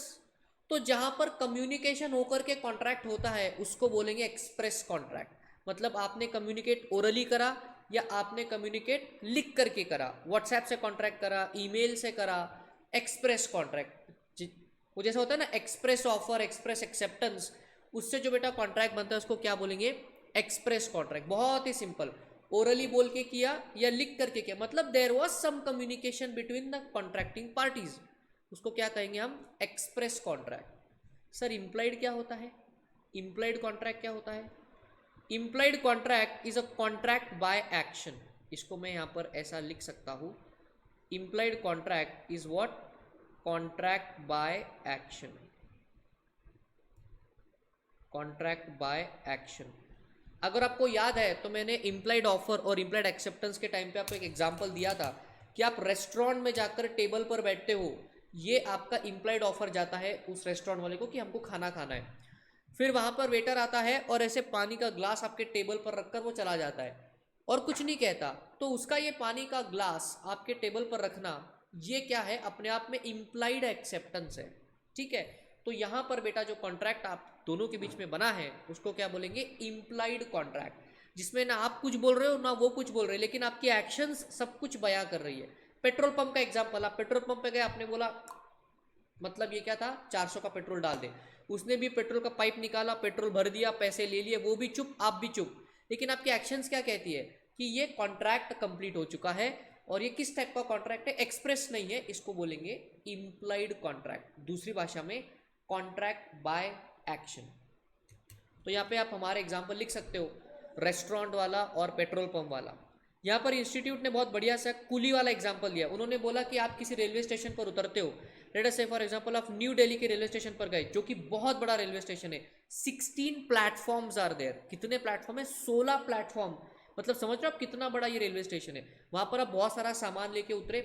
तो जहां पर कम्युनिकेशन होकर के कॉन्ट्रैक्ट होता है उसको बोलेंगे एक्सप्रेस कॉन्ट्रैक्ट। मतलब आपने कम्युनिकेट ओरली करा या आपने कम्युनिकेट लिख करके करा, व्हाट्सएप से कॉन्ट्रैक्ट करा, ईमेल से करा, एक्सप्रेस कॉन्ट्रैक्ट। वो जैसा होता है ना एक्सप्रेस ऑफर, एक्सप्रेस एक्सेप्टेंस, उससे जो बेटा कॉन्ट्रैक्ट बनता है उसको क्या बोलेंगे? Express contract. बहुत ही सिंपल, ओरली बोल के किया या लिख करके किया, मतलब there was some communication between the contracting parties, उसको क्या कहेंगे हम? Express contract. सर इम्प्लाइड क्या होता है? इम्प्लाइड कॉन्ट्रैक्ट क्या होता है? Implied contract is a contract by action. इसको मैं यहां पर ऐसा लिख सकता हूं, implied contract is what? Contract by action. Contract by action. अगर आपको याद है तो मैंने इम्प्लाइड ऑफर और इम्प्लाइड एक्सेप्टेंस के टाइम पे आपको एक एग्जांपल दिया था कि आप रेस्टोरेंट में जाकर टेबल पर बैठते हो, ये आपका इम्प्लाइड ऑफर जाता है उस रेस्टोरेंट वाले को कि हमको खाना खाना है। फिर वहां पर वेटर आता है और ऐसे पानी का ग्लास आपके टेबल पर रखकर वो चला जाता है और कुछ नहीं कहता, तो उसका ये पानी का ग्लास आपके टेबल पर रखना, ये क्या है? अपने आप में इम्प्लाइड एक्सेप्टेंस है। ठीक है, तो यहां पर बेटा जो कॉन्ट्रैक्ट आप दोनों के बीच में बना है उसको क्या बोलेंगे? इम्प्लाइड कॉन्ट्रैक्ट, जिसमें ना आप कुछ बोल रहे हो ना वो कुछ बोल रहे हैं, लेकिन आपकी एक्शंस सब कुछ बयां कर रही है। पेट्रोल पंप का एग्जांपल, आप पेट्रोल पंप पे गए, आपने बोला, मतलब ये क्या था? 400 का पेट्रोल डाल दे। उसने भी पेट्रोल का पाइप निकाला, पेट्रोल भर दिया, पैसे ले लिए, वो भी चुप, आप भी चुप, लेकिन आपकी एक्शंस क्या कहती है? कि ये कॉन्ट्रैक्ट कंप्लीट हो चुका है। और ये किस टाइप का कॉन्ट्रैक्ट है? एक्सप्रेस नहीं है, इसको बोलेंगे इम्प्लाइड कॉन्ट्रैक्ट, दूसरी भाषा में कॉन्ट्रैक्ट बाय एक्शन। तो यहाँ पे आप हमारे एग्जाम्पल लिख सकते हो, रेस्टोरेंट वाला और पेट्रोल पंप वाला। यहाँ पर इंस्टीट्यूट ने बहुत बढ़िया सा कुली वाला एग्जाम्पल दिया। उन्होंने बोला कि आप किसी रेलवे स्टेशन पर उतरते हो, लेट अस से फॉर एग्जाम्पल आप न्यू दिल्ली के रेलवे स्टेशन पर गए, जो कि बहुत बड़ा रेलवे स्टेशन है, 16 प्लेटफॉर्म्स आर देयर। कितने प्लेटफॉर्म है? 16 प्लेटफॉर्म। मतलब समझ रहे हो आप कितना बड़ा ये रेलवे स्टेशन है। वहाँ पर आप बहुत सारा सामान लेके उतरे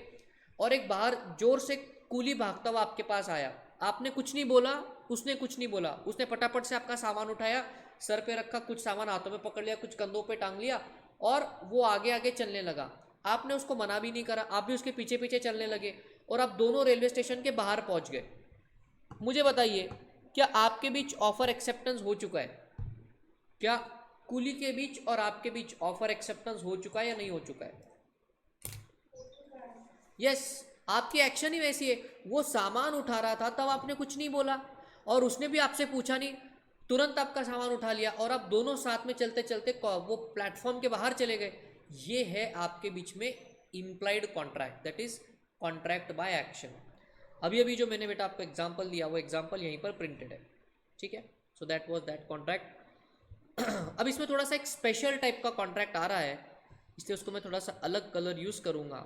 और एक बाहर जोर से कूली भागता हुआ आपके पास आया, आपने कुछ नहीं बोला, उसने कुछ नहीं बोला, उसने फटाफट से आपका सामान उठाया, सर पे रखा, कुछ सामान हाथों में पकड़ लिया, कुछ कंधों पे टांग लिया और वो आगे आगे चलने लगा। आपने उसको मना भी नहीं करा, आप भी उसके पीछे पीछे चलने लगे और आप दोनों रेलवे स्टेशन के बाहर पहुंच गए। मुझे बताइए, क्या आपके बीच ऑफर एक्सेप्टेंस हो चुका है? क्या कुली के बीच और आपके बीच ऑफर एक्सेप्टेंस हो चुका है या नहीं हो चुका है? यस, आपकी एक्शन ही वैसी है। वो सामान उठा रहा था तब आपने कुछ नहीं बोला और उसने भी आपसे पूछा नहीं, तुरंत आपका सामान उठा लिया और आप दोनों साथ में चलते चलते वो प्लेटफॉर्म के बाहर चले गए। ये है आपके बीच में implied contract, that is contract by action. अभी अभी जो मैंने बेटा आपको एग्जांपल दिया वो एग्जांपल यहीं पर प्रिंटेड है, ठीक है। So that was that contract. अब इसमें थोड़ा सा एक स्पेशल टाइप का कॉन्ट्रैक्ट आ रहा है, इसलिए उसको मैं थोड़ा सा अलग कलर यूज़ करूँगा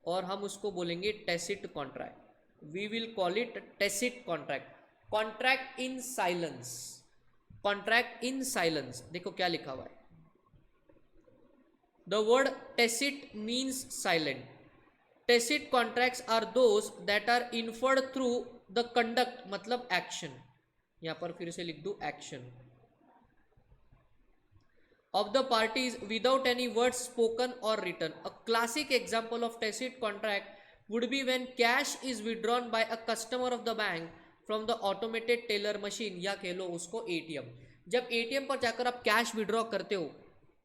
और हम उसको बोलेंगे tacit contract. We will call it tacit contract, contract in silence. Contract in silence, देखो क्या लिखा हुआ है। The word tacit means silent. Tacit contracts are those that are inferred through the conduct, मतलब एक्शन। यहां पर फिर से लिख दूं action of the parties without any words spoken or written. A classic example of tacit contract would be when cash is withdrawn by a customer of the bank from the automated teller machine, या कह लो उसको ATM। जब ATM पर जाकर आप cash withdraw करते हो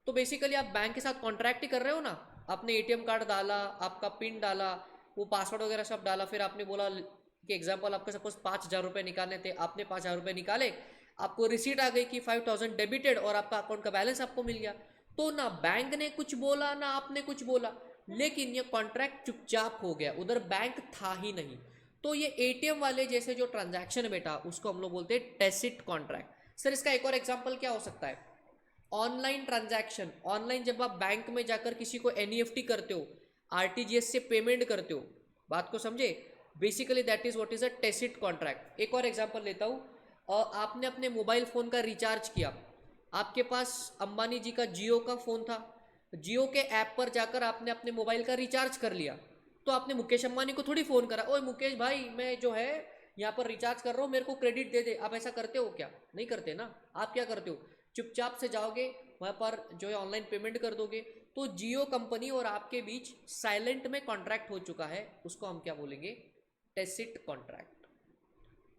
तो बेसिकली आप बैंक के साथ कॉन्ट्रैक्ट ही कर रहे हो ना। आपने ATM कार्ड डाला, आपका पिन डाला, वो पासवर्ड वगैरह सब डाला, फिर आपने बोला कि एग्जाम्पल आपका सपोज 5,000 रुपये निकालने थे, आपने 5,000 रुपये निकाले, आपको रिसीट आ गई कि 5,000 डेबिटेड और आपका अकाउंट का बैलेंस आपको मिल गया। तो ना बैंक ने कुछ बोला ना आपने कुछ बोला, लेकिन ये कॉन्ट्रैक्ट चुपचाप हो गया, उधर बैंक था ही नहीं। तो ये एटीएम वाले जैसे जो ट्रांजैक्शन है बेटा, उसको हम लोग बोलते हैं टैसिट कॉन्ट्रैक्ट। सर इसका एक और एग्जांपल क्या हो सकता है? Online transaction. ऑनलाइन जब आप बैंक में जाकर किसी को एनईएफटी करते हो, आरटीजीएस से पेमेंट करते हो, बात को समझे, basically that is what is a tacit contract. एक और एग्जांपल लेता हूँ, और आपने अपने मोबाइल फ़ोन का रिचार्ज किया, आपके पास अंबानी जी का जियो का फ़ोन था, जियो के ऐप पर जाकर आपने अपने मोबाइल का रिचार्ज कर लिया, तो आपने मुकेश अंबानी को थोड़ी फ़ोन करा, ओए मुकेश भाई मैं जो है यहाँ पर रिचार्ज कर रहा हूँ, मेरे को क्रेडिट दे दे। आप ऐसा करते हो क्या? नहीं करते ना। आप क्या करते हो? चुपचाप से जाओगे वहाँ पर जो है ऑनलाइन पेमेंट कर दोगे। तो जियो कंपनी और आपके बीच साइलेंट में कॉन्ट्रैक्ट हो चुका है, उसको हम क्या बोलेंगे? Tacit contract.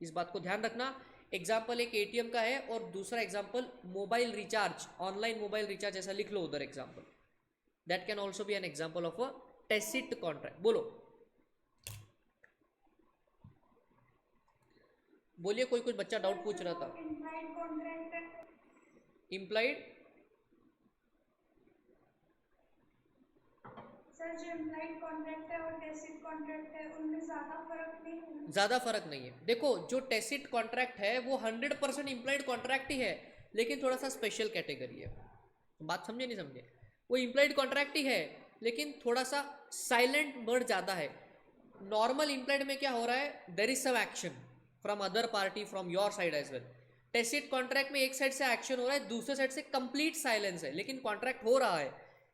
इस बात को ध्यान रखना। एग्जाम्पल एक एटीएम का है और दूसरा example mobile recharge, online mobile recharge, ऐसा लिख लो उधर example. That can also be an example of a tacit contract. बोलो बोलिए, कोई कुछ बच्चा डाउट पूछ रहा था। इम्प्लाइड कॉन्ट्रैक्ट है। इम्प्लाइड, सर जो इम्प्लाइड कॉन्ट्रैक्ट है और टैसिट कॉन्ट्रैक्ट है उनमें ज़्यादा फर्क नहीं है? ज़्यादा फर्क नहीं है। देखो जो टैसिट कॉन्ट्रैक्ट है वो 100% इम्प्लाइड कॉन्ट्रैक्ट ही है, लेकिन थोड़ा सा स्पेशल कैटेगरी है। बात समझे नहीं समझे? वो इम्प्लाइड कॉन्ट्रैक्ट ही है लेकिन थोड़ा सा साइलेंट वर्ड ज़्यादा है। नॉर्मल इम्प्लाइड में क्या हो रहा है? There is some action from other party, from your side as well. Tacit contract में एक साइड से एक्शन हो रहा है, दूसरे साइड से कंप्लीट साइलेंस है, लेकिन कॉन्ट्रैक्ट हो रहा है,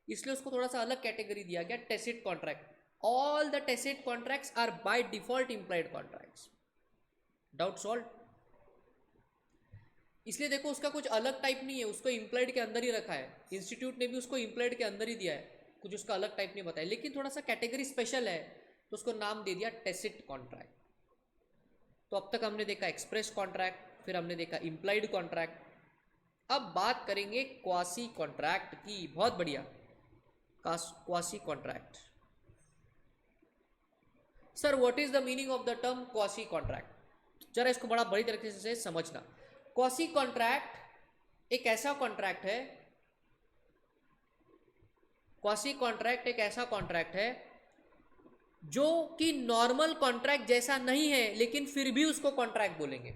इसलिए उसको थोड़ा सा अलग कैटेगरी दिया गया, tacit contract. all the tacit contracts are by default implied contracts. Doubt solve? इसलिए देखो उसका कुछ अलग टाइप नहीं है, उसको इम्प्लाइड के अंदर ही रखा है, इंस्टीट्यूट ने भी उसको इम्प्लाइड के अंदर ही दिया है, कुछ उसका अलग टाइप नहीं बताया, लेकिन थोड़ा सा कैटेगरी स्पेशल है तो उसको नाम दे दिया टैसिट कॉन्ट्रैक्ट। तो अब तक हमने देखा एक्सप्रेस कॉन्ट्रैक्ट, फिर हमने देखा इम्प्लाइड कॉन्ट्रैक्ट, अब बात करेंगे क्वासी कॉन्ट्रैक्ट की। बहुत बढ़िया, quasi contract. Sir what is the meaning of the term quasi contract? जरा इसको बड़ा बड़ी तरीके से समझना। क्वासी कॉन्ट्रैक्ट एक ऐसा कॉन्ट्रैक्ट है, क्वासी कॉन्ट्रैक्ट एक ऐसा कॉन्ट्रैक्ट है जो कि नॉर्मल कॉन्ट्रैक्ट जैसा नहीं है, लेकिन फिर भी उसको कॉन्ट्रैक्ट बोलेंगे।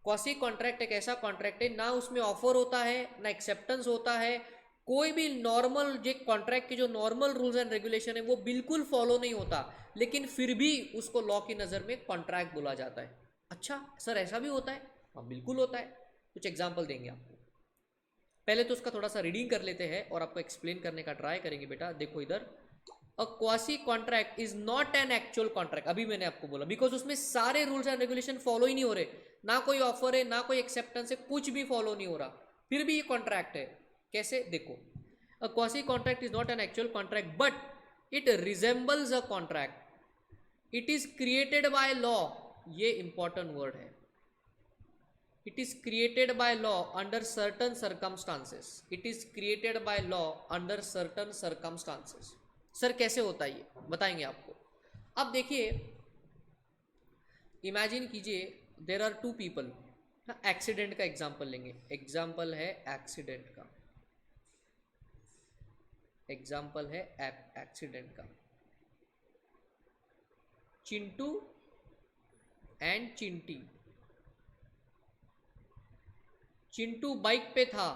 क्वासी कॉन्ट्रैक्ट एक ऐसा कॉन्ट्रैक्ट है ना उसमें ऑफर होता है ना एक्सेप्टेंस होता है, कोई भी नॉर्मल जो कॉन्ट्रैक्ट के जो नॉर्मल रूल्स एंड रेगुलेशन है वो बिल्कुल फॉलो नहीं होता, लेकिन फिर भी उसको लॉ की नज़र में कॉन्ट्रैक्ट बोला जाता है। अच्छा सर ऐसा भी होता है? हाँ बिल्कुल होता है, कुछ एग्जाम्पल देंगे आपको। पहले तो उसका थोड़ा सा रीडिंग कर लेते हैं और आपको एक्सप्लेन करने का ट्राई करेंगे। बेटा देखो इधर, a quasi contract is not an actual contract, अभी मैंने आपको बोला, बिकॉज उसमें सारे रूल्स एंड रेगुलेशन फॉलो ही नहीं हो रहे, ना कोई ऑफर है ना कोई एक्सेप्टेंस है, कुछ भी फॉलो नहीं हो रहा, फिर भी ये कॉन्ट्रैक्ट है। कैसे? देखो, a quasi contract is not an actual contract but it resembles a contract, it is created by law, ये इंपॉर्टेंट वर्ड है, it is created by law under certain circumstances, it is created by law under certain circumstances। Sir कैसे होता है ये बताएंगे आपको। अब देखिए, इमेजिन कीजिए there are two people, accident का एग्जाम्पल लेंगे, एग्जाम्पल है एक्सीडेंट का, एग्जाम्पल है एक्सीडेंट का। चिंटू एंड चिंटी, चिंटू बाइक पे था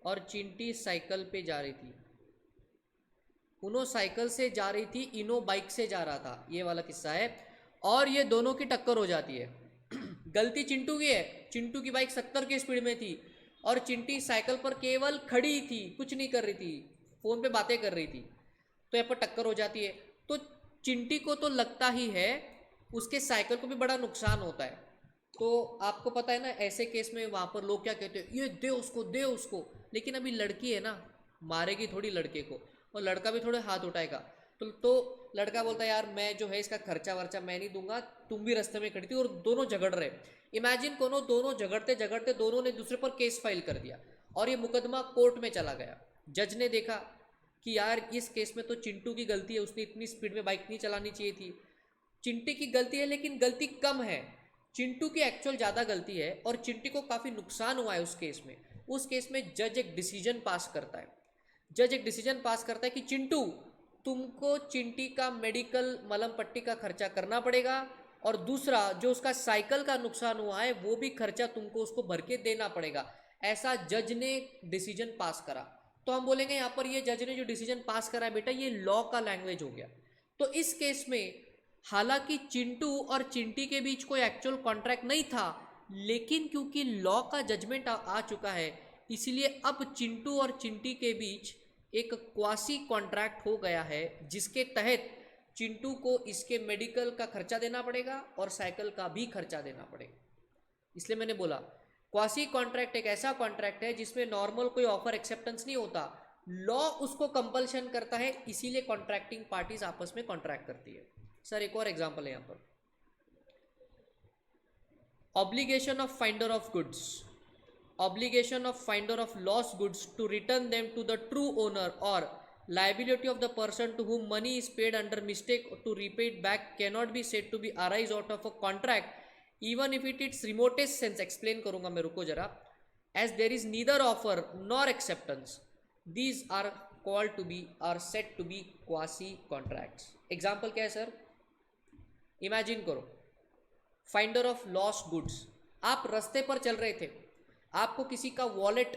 और चिंटी साइकिल पे जा रही थी, उनो साइकिल से जा रही थी, इनो बाइक से जा रहा था, ये वाला किस्सा है, और ये दोनों की टक्कर हो जाती है। गलती चिंटू की है, चिंटू की बाइक 70 की स्पीड में थी और चिंटी साइकिल पर केवल खड़ी थी, कुछ नहीं कर रही थी, फोन पे बातें कर रही थी, तो यहाँ पर टक्कर हो जाती है। तो चिंटी को तो लगता ही है, उसके साइकिल को भी बड़ा नुकसान होता है। तो आपको पता है ना ऐसे केस में वहाँ पर लोग क्या कहते हैं, ये दे उसको दे उसको, लेकिन अभी लड़की है ना, मारेगी थोड़ी लड़के को, और लड़का भी थोड़े हाथ उठाएगा, तो लड़का बोलता है यार मैं जो है इसका खर्चा वर्चा मैं नहीं दूंगा, तुम भी रास्ते में खड़ी थी, और दोनों झगड़ रहे। इमेजिन कोनो दोनों झगड़ते झगड़ते दोनों ने दूसरे पर केस फाइल कर दिया और ये मुकदमा कोर्ट में चला गया। जज ने देखा कि यार इस केस में तो चिंटू की गलती है, उसने इतनी स्पीड में बाइक नहीं चलानी चाहिए थी, चिंटी की गलती है लेकिन गलती कम है, चिंटू की एक्चुअल ज़्यादा गलती है और चिंटी को काफ़ी नुकसान हुआ है उस केस में। उस केस में जज एक डिसीजन पास करता है, जज एक डिसीजन पास करता है कि चिंटू तुमको चिंटी का मेडिकल मलहम पट्टी का खर्चा करना पड़ेगा, और दूसरा जो उसका साइकिल का नुकसान हुआ है वो भी खर्चा तुमको उसको भर के देना पड़ेगा। ऐसा जज ने डिसीजन पास करा। तो हम बोलेंगे यहाँ पर ये जज ने जो डिसीजन पास करा है बेटा, ये लॉ का लैंग्वेज हो गया। तो इस केस में हालांकि चिंटू और चिंटी के बीच कोई एक्चुअल कॉन्ट्रैक्ट नहीं था, लेकिन क्योंकि लॉ का जजमेंट आ चुका है, इसलिए अब चिंटू और चिंटी के बीच एक क्वासी कॉन्ट्रैक्ट हो गया है, जिसके तहत चिंटू को इसके मेडिकल का खर्चा देना पड़ेगा और साइकिल का भी खर्चा देना पड़ेगा। इसलिए मैंने बोला क्वासी कॉन्ट्रैक्ट एक ऐसा कॉन्ट्रैक्ट है जिसमें नॉर्मल कोई ऑफर एक्सेप्टेंस नहीं होता, लॉ उसको कंपल्शन करता है, इसीलिए कॉन्ट्रैक्टिंग पार्टीज आपस में कॉन्ट्रैक्ट करती है। सर एक और एग्जांपल है यहाँ पर, obligation of finder of goods, obligation of finder of lost goods to return them to the true owner or liability of the person to whom money is paid under mistake to repay it back cannot be said to be arise out of a contract even if it its remotest sense। explain करूंगा मैं, रुको जरा। as there is neither offer nor acceptance, these are called to be are said to be quasi contracts। Example क्या है sir? Imagine करो, finder of lost goods, आप रास्ते पर चल रहे थे, आपको किसी का वॉलेट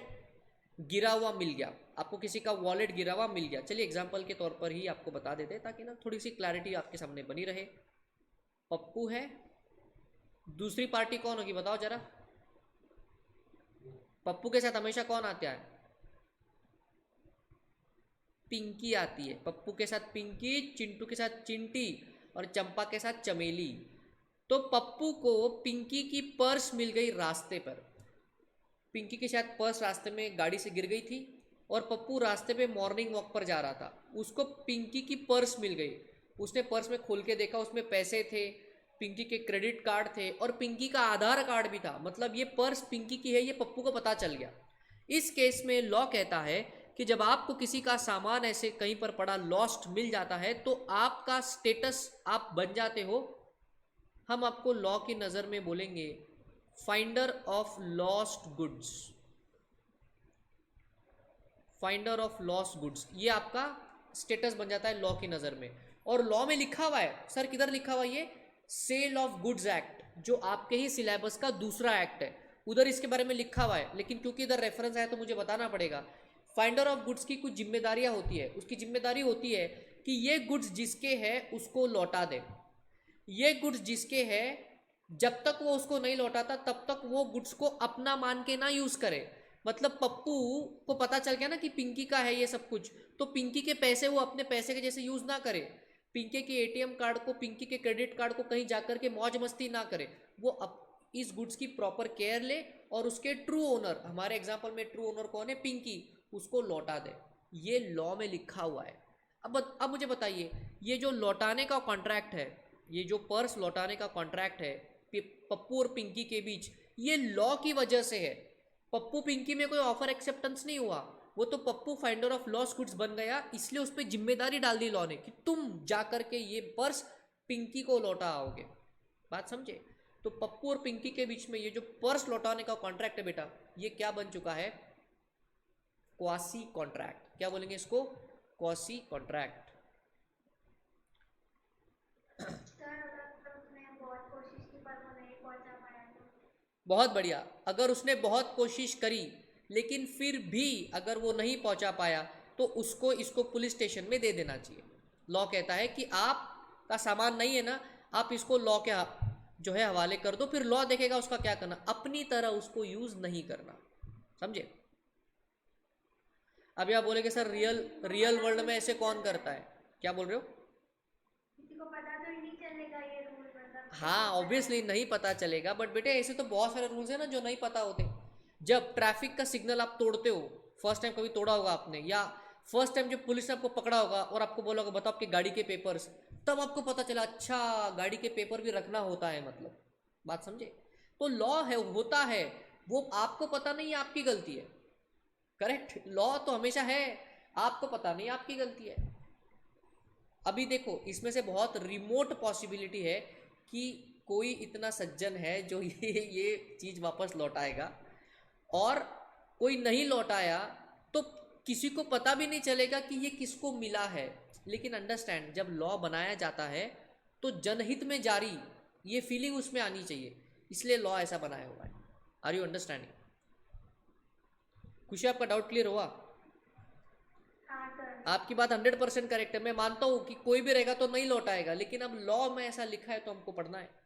गिरा हुआ मिल गया, आपको किसी का वॉलेट गिरा हुआ मिल गया। चलिए एग्जांपल के तौर पर ही आपको बता देते हैं ताकि ना थोड़ी सी क्लैरिटी आपके सामने बनी रहे। पप्पू है, दूसरी पार्टी कौन होगी बताओ जरा? पप्पू के साथ हमेशा कौन आता है? पिंकी आती है। पप्पू के साथ पिंकी, चिंटू के साथ चिंटी और चंपा के साथ चमेली। तो पप्पू को पिंकी की पर्स मिल गई रास्ते पर, पिंकी के साथ पर्स रास्ते में गाड़ी से गिर गई थी और पप्पू रास्ते पे मॉर्निंग वॉक पर जा रहा था, उसको पिंकी की पर्स मिल गई। उसने पर्स में खोल के देखा, उसमें पैसे थे, पिंकी के क्रेडिट कार्ड थे और पिंकी का आधार कार्ड भी था, मतलब ये पर्स पिंकी की है, ये पप्पू को पता चल गया। इस केस में लॉ कहता है कि जब आपको किसी का सामान ऐसे कहीं पर पड़ा लॉस्ट मिल जाता है तो आपका स्टेटस आप बन जाते हो, हम आपको लॉ की नज़र में बोलेंगे finder of lost goods, finder of lost goods, ये आपका स्टेटस बन जाता है लॉ की नज़र में। और लॉ में लिखा हुआ है, सर किधर लिखा हुआ है? ये सेल ऑफ गुड्स एक्ट, जो आपके ही सिलेबस का दूसरा एक्ट है, उधर इसके बारे में लिखा हुआ है, लेकिन क्योंकि इधर रेफरेंस है तो मुझे बताना पड़ेगा। फाइंडर ऑफ गुड्स की कुछ जिम्मेदारियां होती है, उसकी जिम्मेदारी होती है कि ये गुड्स जिसके है उसको लौटा दे, ये गुड्स जिसके है जब तक वो उसको नहीं लौटाता तब तक वो गुड्स को अपना मान के ना यूज करे। मतलब पप्पू को पता चल गया ना कि पिंकी का है ये सब कुछ, तो पिंकी के पैसे वो अपने पैसे के जैसे यूज ना करे, पिंकी के एटीएम कार्ड को, पिंकी के क्रेडिट कार्ड को कहीं जाकर के मौज मस्ती ना करे, वो इस गुड्स की प्रॉपर केयर ले और उसके ट्रू ओनर, हमारे एग्जाम्पल में ट्रू ओनर कौन है, पिंकी, उसको लौटा दे। ये लॉ में लिखा हुआ है। अब मुझे बताइए, ये जो लौटाने का कॉन्ट्रैक्ट है, ये जो पर्स लौटाने का कॉन्ट्रैक्ट है पप्पू और पिंकी के बीच, ये लॉ की वजह से है। पप्पू पिंकी में कोई ऑफर एक्सेप्टेंस नहीं हुआ, वो तो Pappu finder of loss goods बन गया, इसलिए उस पर जिम्मेदारी डाल दी लॉ ने कि तुम जा करके ये पर्स पिंकी को लौटा आओगे। बात समझे? तो पप्पू और पिंकी के बीच में ये जो पर्स लौटाने का कॉन्ट्रैक्ट है बेटा, ये क्या बन चुका है, क्वासी कॉन्ट्रैक्ट। क्या बोलेंगे इसको, क्वासी कॉन्ट्रैक्ट। बहुत बढ़िया, अगर उसने बहुत कोशिश करी लेकिन फिर भी अगर वो नहीं पहुंचा पाया तो उसको इसको पुलिस स्टेशन में दे देना चाहिए। लॉ कहता है कि आपका सामान नहीं है ना, आप इसको लॉ के जो है हवाले कर दो, फिर लॉ देखेगा उसका क्या करना, अपनी तरह उसको यूज नहीं करना। समझे? अभी आप बोलेंगे सर रियल वर्ल्ड में ऐसे कौन करता है, क्या बोल रहे हो? किसी को पता तो ही नहीं चलेगा ये रूल, मतलब हाँ ऑब्वियसली नहीं पता चलेगा, बट बेटे ऐसे तो बहुत सारे रूल्स हैं ना जो नहीं पता होते। जब ट्रैफिक का सिग्नल आप तोड़ते हो, फर्स्ट टाइम कभी तोड़ा होगा आपने, या फर्स्ट टाइम जब पुलिस ने आपको पकड़ा होगा और आपको बोला होगा बताओ आपकी गाड़ी के पेपर्स, तब आपको पता चला अच्छा गाड़ी के पेपर भी रखना होता है, मतलब। बात समझे? तो लॉ है, होता है, वो आपको पता नहीं, आपकी गलती है। करेक्ट, लॉ तो हमेशा है, आपको पता नहीं, आपकी गलती है। अभी देखो, इसमें से बहुत रिमोट पॉसिबिलिटी है कि कोई इतना सज्जन है जो ये चीज़ वापस लौटाएगा, और कोई नहीं लौटाया तो किसी को पता भी नहीं चलेगा कि ये किसको मिला है। लेकिन अंडरस्टैंड, जब लॉ बनाया जाता है तो जनहित में जारी, ये फीलिंग उसमें आनी चाहिए, इसलिए लॉ ऐसा बनाया हुआ है। Are you understanding? खुशी, आपका डाउट क्लियर हुआ? हाँ सर। आपकी बात 100% करेक्ट है, मैं मानता हूं कि कोई भी रहेगा तो नहीं लौटाएगा, लेकिन अब लॉ में ऐसा लिखा है तो हमको पढ़ना है।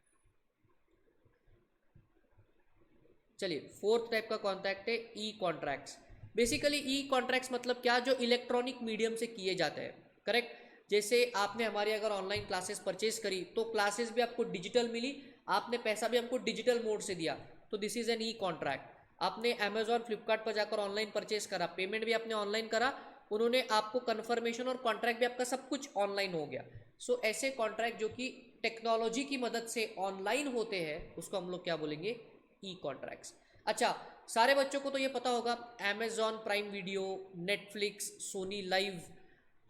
चलिए, फोर्थ टाइप का कॉन्ट्रैक्ट है ई कॉन्ट्रैक्ट्स। बेसिकली ई कॉन्ट्रैक्ट्स मतलब क्या, जो इलेक्ट्रॉनिक मीडियम से किए जाते हैं। करेक्ट, जैसे आपने हमारी अगर ऑनलाइन क्लासेस परचेज करी तो क्लासेस भी आपको डिजिटल मिली, आपने पैसा भी हमको डिजिटल मोड से दिया, तो this is an e contract. आपने अमेजॉन फ्लिपकार्ट पर जाकर ऑनलाइन परचेज करा, पेमेंट भी आपने ऑनलाइन करा, उन्होंने आपको कन्फर्मेशन और कॉन्ट्रैक्ट भी आपका सब कुछ ऑनलाइन हो गया। सो ऐसे कॉन्ट्रैक्ट जो कि टेक्नोलॉजी की मदद से ऑनलाइन होते हैं उसको हम लोग क्या बोलेंगे, ई कॉन्ट्रैक्ट्स। अच्छा, सारे बच्चों को तो ये पता होगा, Amazon Prime Video, Netflix, Sony LIV,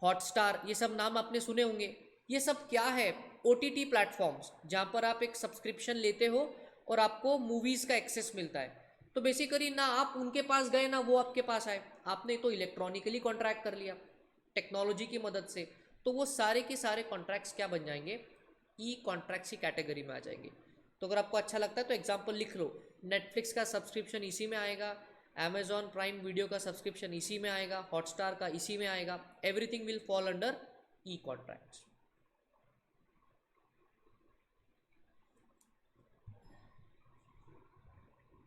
Hotstar, ये सब नाम आपने सुने होंगे। ये सब क्या है, ओटीटी प्लेटफॉर्म्स, जहाँ पर आप एक सब्सक्रिप्शन लेते हो और आपको मूवीज़ का एक्सेस मिलता है। तो बेसिकली ना आप उनके पास गए ना वो आपके पास आए, आपने तो इलेक्ट्रॉनिकली कॉन्ट्रैक्ट कर लिया टेक्नोलॉजी की मदद से, तो वो सारे के सारे कॉन्ट्रैक्ट्स क्या बन जाएंगे, ई कॉन्ट्रैक्ट्स की कैटेगरी में आ जाएंगे। तो अगर आपको अच्छा लगता है तो एग्जांपल लिख लो, नेटफ्लिक्स का सब्सक्रिप्शन इसी में आएगा, अमेजॉन प्राइम वीडियो का सब्सक्रिप्शन इसी में आएगा, हॉटस्टार का इसी में आएगा, everything will fall under E contracts.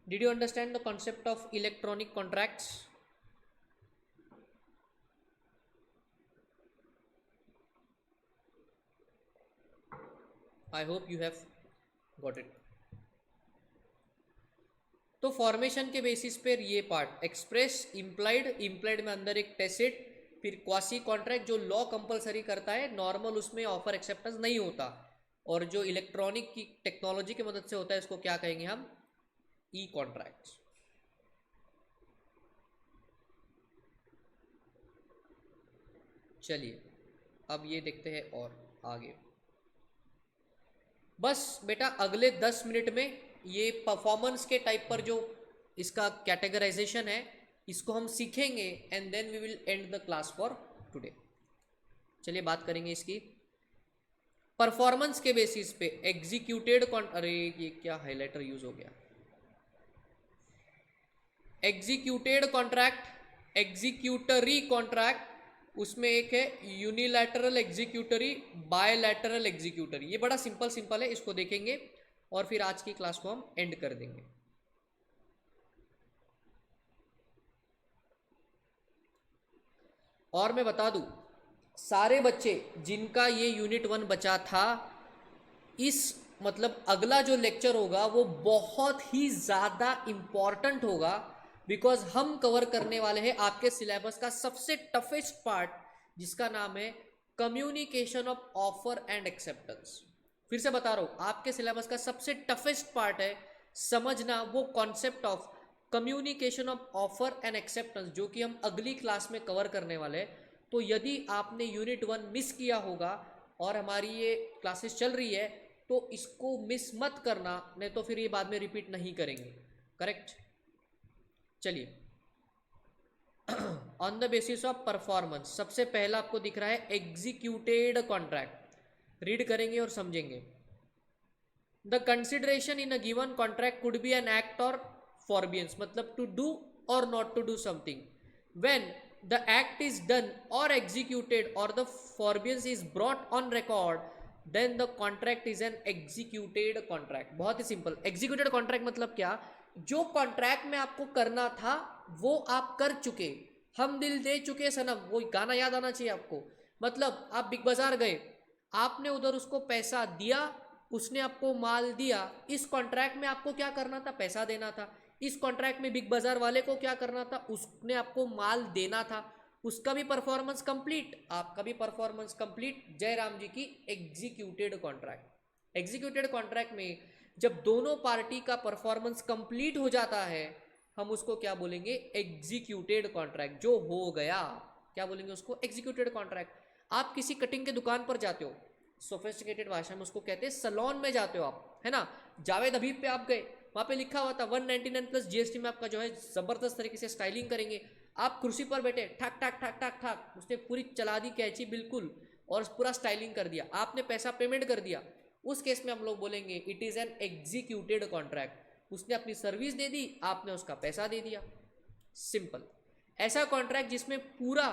Did you understand the concept of electronic contracts? I hope you have got it. तो फॉर्मेशन के बेसिस पर ये पार्ट, एक्सप्रेस, इम्प्लाइड, इम्प्लाइड में अंदर एक टेसिट, फिर क्वासी कॉन्ट्रैक्ट जो लॉ कंपलसरी करता है, नॉर्मल उसमें ऑफर एक्सेप्टेंस नहीं होता, और जो इलेक्ट्रॉनिक की टेक्नोलॉजी की मदद से होता है इसको क्या कहेंगे हम, ई कॉन्ट्रैक्ट्स। चलिए अब ये देखते हैं और आगे। बस बेटा अगले 10 मिनट में ये परफॉर्मेंस के टाइप पर जो इसका कैटेगराइजेशन है इसको हम सीखेंगे, and then we will end the class for today. चलिए बात करेंगे इसकी। परफॉर्मेंस के बेसिस पे एग्जीक्यूटेड अरे ये क्या हाइलाइटर यूज हो गया, एग्जीक्यूटेड कॉन्ट्रैक्ट, एग्जीक्यूटरी कॉन्ट्रैक्ट, उसमें एक है यूनिलैटरल एग्जीक्यूटरी, बायलैटरल एग्जीक्यूटरी। ये बड़ा सिंपल सिंपल है, इसको देखेंगे और फिर आज की क्लास को हम एंड कर देंगे। और मैं बता दूं, सारे बच्चे जिनका ये यूनिट 1 बचा था, इस मतलब अगला जो लेक्चर होगा वो बहुत ही ज़्यादा इम्पॉर्टेंट होगा, बिकॉज हम कवर करने वाले हैं आपके सिलेबस का सबसे टफेस्ट पार्ट, जिसका नाम है communication of offer and acceptance. फिर से बता रहा हूँ, आपके सिलेबस का सबसे टफेस्ट पार्ट है समझना वो concept of communication of offer and acceptance, जो कि हम अगली क्लास में कवर करने वाले हैं। तो यदि आपने यूनिट 1 मिस किया होगा और हमारी ये क्लासेस चल रही है, तो इसको मिस मत करना, नहीं तो फिर ये बाद में रिपीट नहीं करेंगे। करेक्ट? चलिए, on the basis of performance, सबसे पहला आपको दिख रहा है एग्जीक्यूटेड कॉन्ट्रैक्ट। रीड करेंगे और समझेंगे। The consideration in a given contract could be an act or forbearance, मतलब to do or not to do something. When the act is done or executed or the forbearance is brought on record, then the contract is an executed contract। बहुत ही simple. executed contract मतलब क्या? जो contract में आपको करना था वो आप कर चुके, हम दिल दे चुके सनम, वो गाना याद आना चाहिए आपको। मतलब आप बिग बाजार गए, आपने उधर उसको पैसा दिया, उसने आपको माल दिया। इस कॉन्ट्रैक्ट में आपको क्या करना था? पैसा देना था। इस कॉन्ट्रैक्ट में बिग बाजार वाले को क्या करना था? उसने आपको माल देना था। उसका भी परफॉर्मेंस कंप्लीट, आपका भी परफॉर्मेंस कंप्लीट। जयराम जी की एग्जीक्यूटेड कॉन्ट्रैक्ट। एग्जीक्यूटेड कॉन्ट्रैक्ट में जब दोनों पार्टी का परफॉर्मेंस कंप्लीट हो जाता है, हम उसको क्या बोलेंगे? Executed contract. जो हो गया, क्या बोलेंगे उसको? Executed contract. आप किसी कटिंग के दुकान पर जाते हो, सोफिस्टिकेटेड भाषा में उसको कहते हैं सलोन में जाते हो आप, है ना? जावेद हबीब पे आप गए, वहाँ पे लिखा हुआ था 199 प्लस जीएसटी में आपका जो है जबरदस्त तरीके से स्टाइलिंग करेंगे। आप कुर्सी पर बैठे, ठक ठक ठक ठक ठक, उसने पूरी चला दी कैची बिल्कुल, और पूरा स्टाइलिंग कर दिया, आपने पैसा पेमेंट कर दिया। उस केस में हम लोग बोलेंगे it is an executed contract. उसने अपनी सर्विस दे दी, आपने उसका पैसा दे दिया। सिंपल। ऐसा कॉन्ट्रैक्ट जिसमें पूरा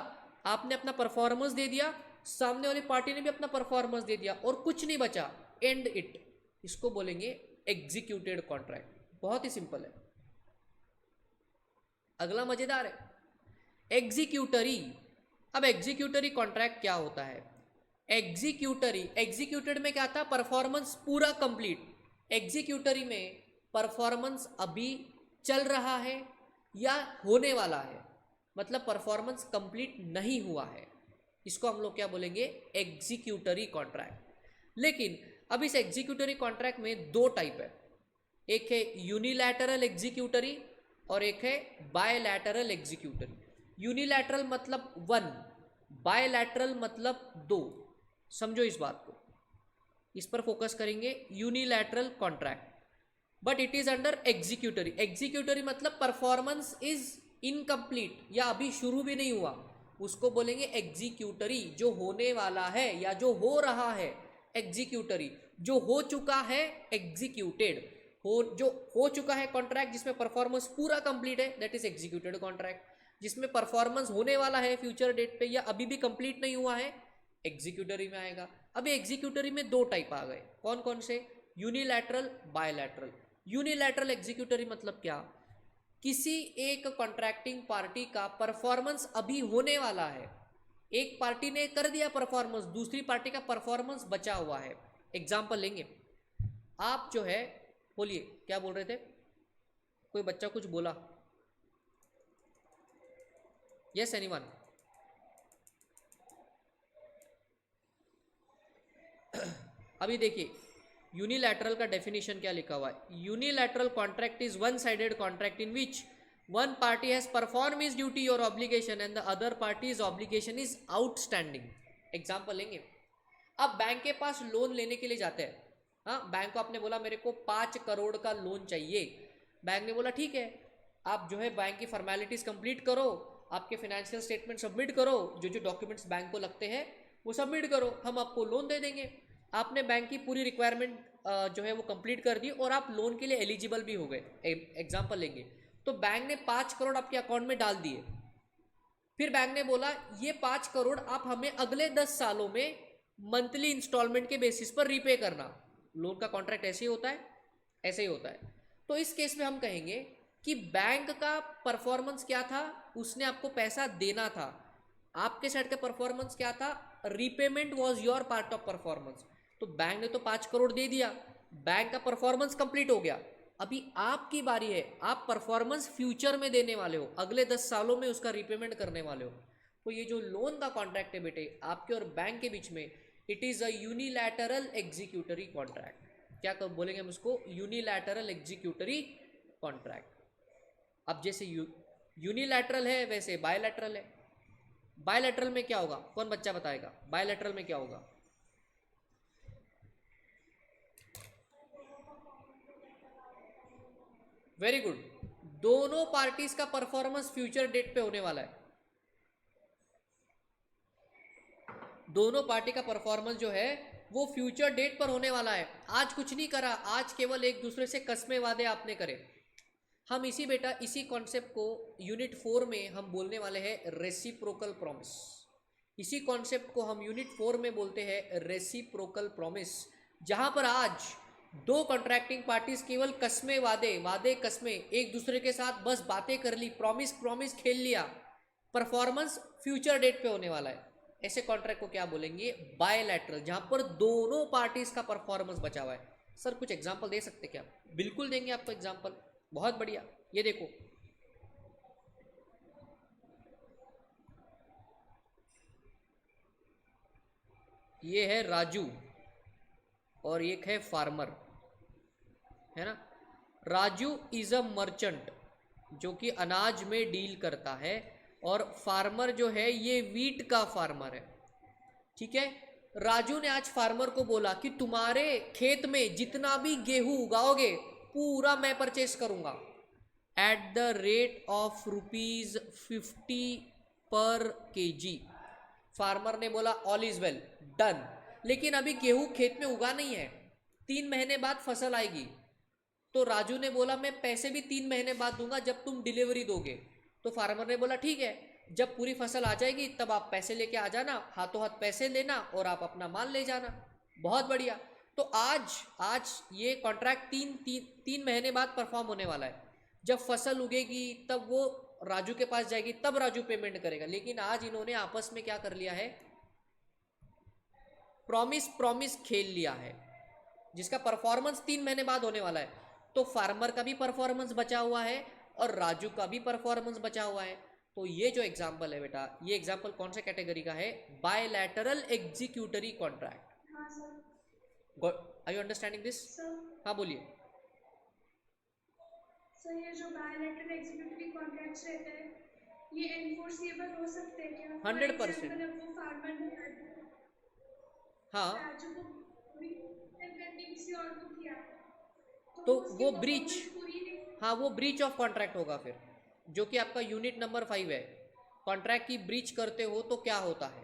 आपने अपना परफॉर्मेंस दे दिया, सामने वाली पार्टी ने भी अपना परफॉर्मेंस दे दिया और कुछ नहीं बचा, एंड इट, इसको बोलेंगे एग्जीक्यूटेड कॉन्ट्रैक्ट। बहुत ही सिंपल है। अगला मजेदार है, एग्जीक्यूटरी। अब एग्जीक्यूटरी कॉन्ट्रैक्ट क्या होता है? एग्जीक्यूटेड में क्या था? परफॉर्मेंस पूरा कंप्लीट। एग्जीक्यूटरी में परफॉर्मेंस अभी चल रहा है या होने वाला है, मतलब परफॉर्मेंस कंप्लीट नहीं हुआ है। इसको हम लोग क्या बोलेंगे? Executory contract. लेकिन अब इस एग्जीक्यूटरी कॉन्ट्रैक्ट में दो टाइप है, एक है यूनिलैटरल एग्जीक्यूटरी और एक है बायलैटरल एग्जीक्यूटरी। यूनिलैटरल मतलब 1, बायलैटरल मतलब 2। समझो इस बात को, इस पर फोकस करेंगे। Unilateral contract but it is under executory. Executory मतलब परफॉर्मेंस इज इनकम्प्लीट या अभी शुरू भी नहीं हुआ, उसको बोलेंगे एग्जीक्यूटरी। जो होने वाला है या जो हो रहा है एग्जीक्यूटरी, जो हो चुका है एग्जीक्यूटेड। जो हो चुका है कॉन्ट्रैक्ट जिसमें परफॉर्मेंस पूरा कंप्लीट है, दैट इज एग्जीक्यूटेड कॉन्ट्रैक्ट। जिसमें परफॉर्मेंस होने वाला है फ्यूचर डेट पे या अभी भी कंप्लीट नहीं हुआ है, एग्जीक्यूटरी में आएगा। अभी एग्जीक्यूटरी में दो टाइप आ गए, कौन कौन से? Unilateral, bilateral. यूनिलैटरल एग्जीक्यूटरी मतलब क्या? किसी एक कॉन्ट्रैक्टिंग पार्टी का परफॉर्मेंस अभी होने वाला है, एक पार्टी ने कर दिया परफॉर्मेंस, दूसरी पार्टी का परफॉर्मेंस बचा हुआ है। एग्जाम्पल लेंगे, आप जो है, बोलिए क्या बोल रहे थे? कोई बच्चा कुछ बोला? Yes anyone? अभी देखिए यूनिलैटरल का डेफिनेशन क्या लिखा हुआ है। Unilateral contract is one sided contract in which one party has perform his duty और obligation and the other party's obligation is outstanding. Example लेंगे, आप बैंक के पास लोन लेने के लिए जाते हैं। हाँ, बैंक को आपने बोला मेरे को 5 करोड़ का लोन चाहिए। बैंक ने बोला ठीक है, आप जो है बैंक की फॉर्मेलिटीज कंप्लीट करो, आपके फाइनेंशियल स्टेटमेंट सबमिट करो, जो जो डॉक्यूमेंट्स बैंक को लगते हैं वो सबमिट करो, हम आपको लोन दे देंगे। आपने बैंक की पूरी रिक्वायरमेंट जो है वो कंप्लीट कर दी और आप लोन के लिए एलिजिबल भी हो गए। एग्जांपल लेंगे तो बैंक ने 5 करोड़ आपके अकाउंट में डाल दिए। फिर बैंक ने बोला ये 5 करोड़ आप हमें अगले 10 सालों में मंथली इंस्टॉलमेंट के बेसिस पर रीपे करना। लोन का कॉन्ट्रैक्ट ऐसे ही होता है, ऐसे ही होता है। तो इस केस में हम कहेंगे कि बैंक का परफॉर्मेंस क्या था, उसने आपको पैसा देना था। आपके साइड का परफॉर्मेंस क्या था, repayment was your part of performance. तो बैंक ने तो 5 करोड़ दे दिया, बैंक का परफॉर्मेंस कंप्लीट हो गया। अभी आपकी बारी है, आप परफॉर्मेंस फ्यूचर में देने वाले हो, अगले 10 सालों में उसका रीपेमेंट करने वाले हो। तो ये जो लोन का कॉन्ट्रैक्ट है बेटे आपके और बैंक के बीच में, it is a unilateral executory contract. क्या बोलेंगे हम उसको, यूनिलैटरल एग्जीक्यूटरी कॉन्ट्रैक्ट। अब जैसे यूनिलैटरल है वैसे बायलैटरल है। बायलैटरल में क्या होगा, कौन बच्चा बताएगा, बायलैटरल में क्या होगा? वेरी गुड, दोनों पार्टीज का परफॉर्मेंस फ्यूचर डेट पे होने वाला है। दोनों पार्टी का परफॉर्मेंस जो है वो फ्यूचर डेट पर होने वाला है। आज कुछ नहीं करा, आज केवल एक दूसरे से कस्मे वादे आपने करे। हम इसी कॉन्सेप्ट को यूनिट 4 में हम बोलने वाले हैं रेसिप्रोकल प्रॉमिस। इसी कॉन्सेप्ट को हम यूनिट 4 में बोलते हैं रेसिप्रोकल प्रॉमिस, जहां पर आज दो कॉन्ट्रैक्टिंग पार्टीज केवल कस्मे वादे कस्मे एक दूसरे के साथ बस बातें कर ली, प्रॉमिस खेल लिया, परफॉर्मेंस फ्यूचर डेट पे होने वाला है। ऐसे कॉन्ट्रैक्ट को क्या बोलेंगे, बायलैटरल, जहां पर दोनों पार्टीज का परफॉर्मेंस बचा हुआ है। सर कुछ एग्जांपल दे सकते क्या? बिल्कुल देंगे आपको एग्जांपल, बहुत बढ़िया। ये देखो, ये है राजू और एक है फार्मर, है ना। राजू इज अ मर्चेंट जो कि अनाज में डील करता है, और फार्मर जो है ये वीट का फार्मर है, ठीक है। राजू ने आज फार्मर को बोला कि तुम्हारे खेत में जितना भी गेहूं उगाओगे पूरा मैं परचेस करूंगा एट द रेट ऑफ ₹50 पर केजी। फार्मर ने बोला ऑल इज वेल, डन। लेकिन अभी गेहूं खेत में उगा नहीं है, 3 महीने बाद फसल आएगी। तो राजू ने बोला मैं पैसे भी 3 महीने बाद दूंगा जब तुम डिलीवरी दोगे। तो फार्मर ने बोला ठीक है, जब पूरी फसल आ जाएगी तब आप पैसे लेके आ जाना, हाथों हाथ पैसे लेना और आप अपना माल ले जाना। बहुत बढ़िया। तो आज ये कॉन्ट्रैक्ट तीन महीने बाद परफॉर्म होने वाला है। जब फसल उगेगी तब वो राजू के पास जाएगी, तब राजू पेमेंट करेगा। लेकिन आज इन्होंने आपस में क्या कर लिया है, प्रॉमिस खेल लिया है, जिसका परफॉर्मेंस 3 महीने बाद होने वाला है। तो फार्मर का भी परफॉर्मेंस बचा हुआ है और राजू का भी परफॉर्मेंस बचा हुआ है। तो ये जो एग्जांपल है बेटा, ये एग्जांपल कौन से कैटेगरी का है, बायलैटरल एग्जीक्यूटरी कॉन्ट्रैक्ट। हाँ sir. Are you understanding this? Sir हाँ बोलिए। सर ये जो बायलैटरल एग्जीक्यूटिव कॉन्ट्रैक्ट्स रहते हैं ये एनफोर्सिएबल हो सकते हैं क्या? 100%। अब वो फार्मर ने हाँ, राजू को करके किसी और को किया तो उसकी वो ब्रीच, परफॉर्मेंस पूरी नहीं। हाँ वो ब्रीच ऑफ कॉन्ट्रैक्ट होगा फिर, जो कि आपका यूनिट नंबर 5 है। कॉन्ट्रैक्ट की ब्रीच करते हो तो क्या होता है,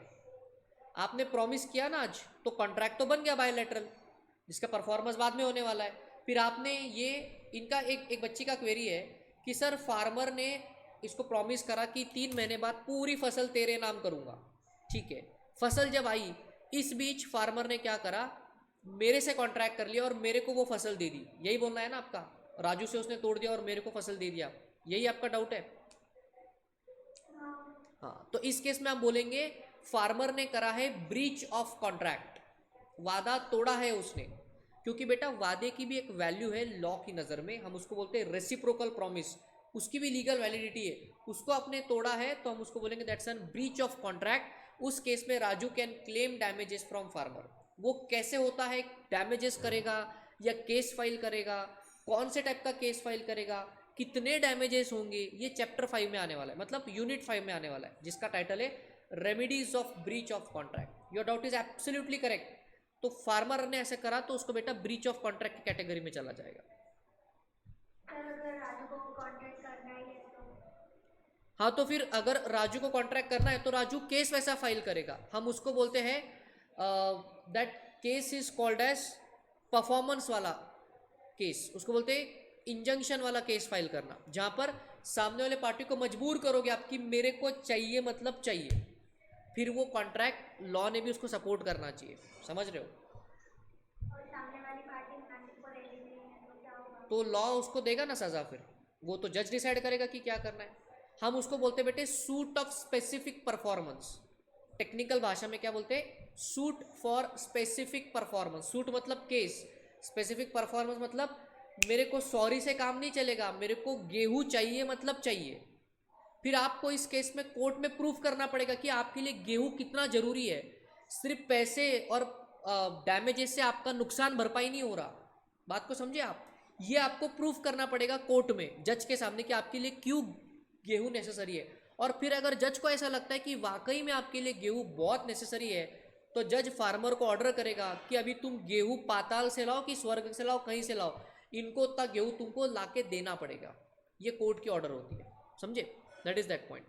आपने प्रॉमिस किया ना आज, तो कॉन्ट्रैक्ट तो बन गया बायलैटरल, जिसका परफॉर्मेंस बाद में होने वाला है। फिर आपने ये, इनका एक बच्ची का क्वेरी है कि सर फार्मर ने इसको प्रॉमिस करा कि 3 महीने बाद पूरी फसल तेरे नाम करूंगा, ठीक है। फसल जब आई, इस बीच फार्मर ने क्या करा, मेरे से कॉन्ट्रैक्ट कर लिया और मेरे को वो फसल दे दी। यही बोलना है ना आपका, राजू से उसने तोड़ दिया और मेरे को फसल दे दिया, यही आपका डाउट है? हाँ, तो इस केस में आप बोलेंगे फार्मर ने करा है ब्रीच ऑफ कॉन्ट्रैक्ट, वादा तोड़ा है उसने। क्योंकि बेटा वादे की भी एक वैल्यू है लॉ की नज़र में, हम उसको बोलते हैं रेसिप्रोकल प्रॉमिस, उसकी भी लीगल वैलिडिटी है। उसको आपने तोड़ा है तो हम उसको बोलेंगे that's an breach of contract. उस केस में Raju can claim damages from farmer. वो कैसे होता है, डैमेजेस करेगा या केस फाइल करेगा, कौन से टाइप का केस फाइल करेगा, कितने डैमेजेस होंगे, ये चैप्टर 5 में आने वाला है, मतलब यूनिट 5 में आने वाला है, जिसका टाइटल है remedies of breach of contract. Your doubt is absolutely correct. तो फार्मर ने ऐसे करा तो उसको बेटा ब्रीच ऑफ कॉन्ट्रैक्ट की कैटेगरी में चला जाएगा। अगर राजू को कॉन्ट्रैक्ट करना ही है तो हाँ, तो फिर अगर राजू को कॉन्ट्रैक्ट करना है तो राजू केस वैसा फाइल करेगा, हम उसको बोलते हैं that case is called as performance वाला केस, उसको बोलते हैं इंजंक्शन वाला केस फाइल करना, जहां पर सामने वाले पार्टी को मजबूर करोगे आप कि मेरे को चाहिए मतलब चाहिए, फिर वो कॉन्ट्रैक्ट लॉ ने भी उसको सपोर्ट करना चाहिए, समझ रहे हो? और सामने वाली पार्टी को रेडी नहीं है तो क्या होगा? तो लॉ उसको देगा ना सजा, फिर वो तो जज डिसाइड करेगा कि क्या करना है। हम उसको बोलते हैं बेटे suit of specific performance, technical भाषा में क्या बोलते हैं, suit for specific performance. Suit मतलब केस, स्पेसिफिक परफॉर्मेंस मतलब मेरे को सॉरी से काम नहीं चलेगा, मेरे को गेहूं चाहिए मतलब चाहिए। फिर आपको इस केस में कोर्ट में प्रूफ करना पड़ेगा कि आपके लिए गेहूं कितना जरूरी है। सिर्फ पैसे और डैमेजेस से आपका नुकसान भरपाई नहीं हो रहा, बात को समझे आप? ये आपको प्रूफ करना पड़ेगा कोर्ट में, जज के सामने, कि आपके लिए क्यों गेहूं नेसेसरी है। और फिर अगर जज को ऐसा लगता है कि वाकई में आपके लिए गेहूं बहुत नेसेसरी है, तो जज फार्मर को ऑर्डर करेगा कि अभी तुम गेहूं पाताल से लाओ कि स्वर्ग से लाओ, कहीं से लाओ, इनको उतना गेहूं तुमको लाके देना पड़ेगा। ये कोर्ट की ऑर्डर होती है, समझे? दैट इज दैट पॉइंट,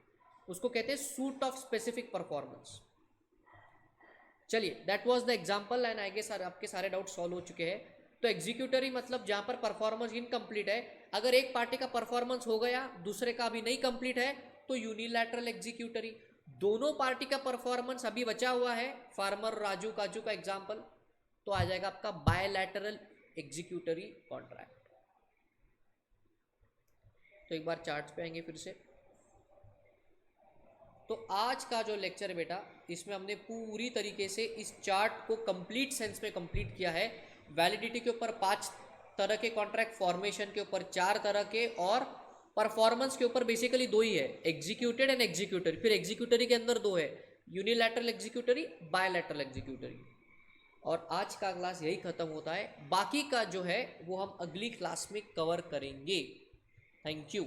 उसको कहते हैं सूट ऑफ स्पेसिफिक परफॉर्मेंस। चलिए, that was the example and I guess आपके सारे डाउट सॉल्व हो चुके हैं। तो एग्जीक्यूटरी मतलब जहां पर परफॉर्मेंस इनकम्प्लीट है, अगर एक पार्टी का परफॉर्मेंस हो गया दूसरे का अभी नहीं कंप्लीट है तो यूनिलैटरल एग्जीक्यूटरी। दोनों पार्टी का परफॉर्मेंस अभी बचा हुआ है, फार्मर राजू काजू का एग्जांपल, तो आ जाएगा आपका बायलैटरल एग्जीक्यूटरी कॉन्ट्रैक्ट। तो एक बार चार्ट पे आएंगे फिर से। तो आज का जो लेक्चर है बेटा, इसमें हमने पूरी तरीके से इस चार्ट को कंप्लीट सेंस में कंप्लीट किया है। वैलिडिटी के ऊपर 5 तरह के कॉन्ट्रैक्ट, फॉर्मेशन के ऊपर 4 तरह के, और परफॉर्मेंस के ऊपर बेसिकली 2 ही है, एग्जीक्यूटेड एंड एग्जीक्यूटरी। फिर एग्जीक्यूटरी के अंदर 2 है, यूनिलैटरल एग्जीक्यूटरी, बायलैटरल एग्जीक्यूटरी। और आज का क्लास यही खत्म होता है, बाकी का जो है वो हम अगली क्लास में कवर करेंगे। Thank you.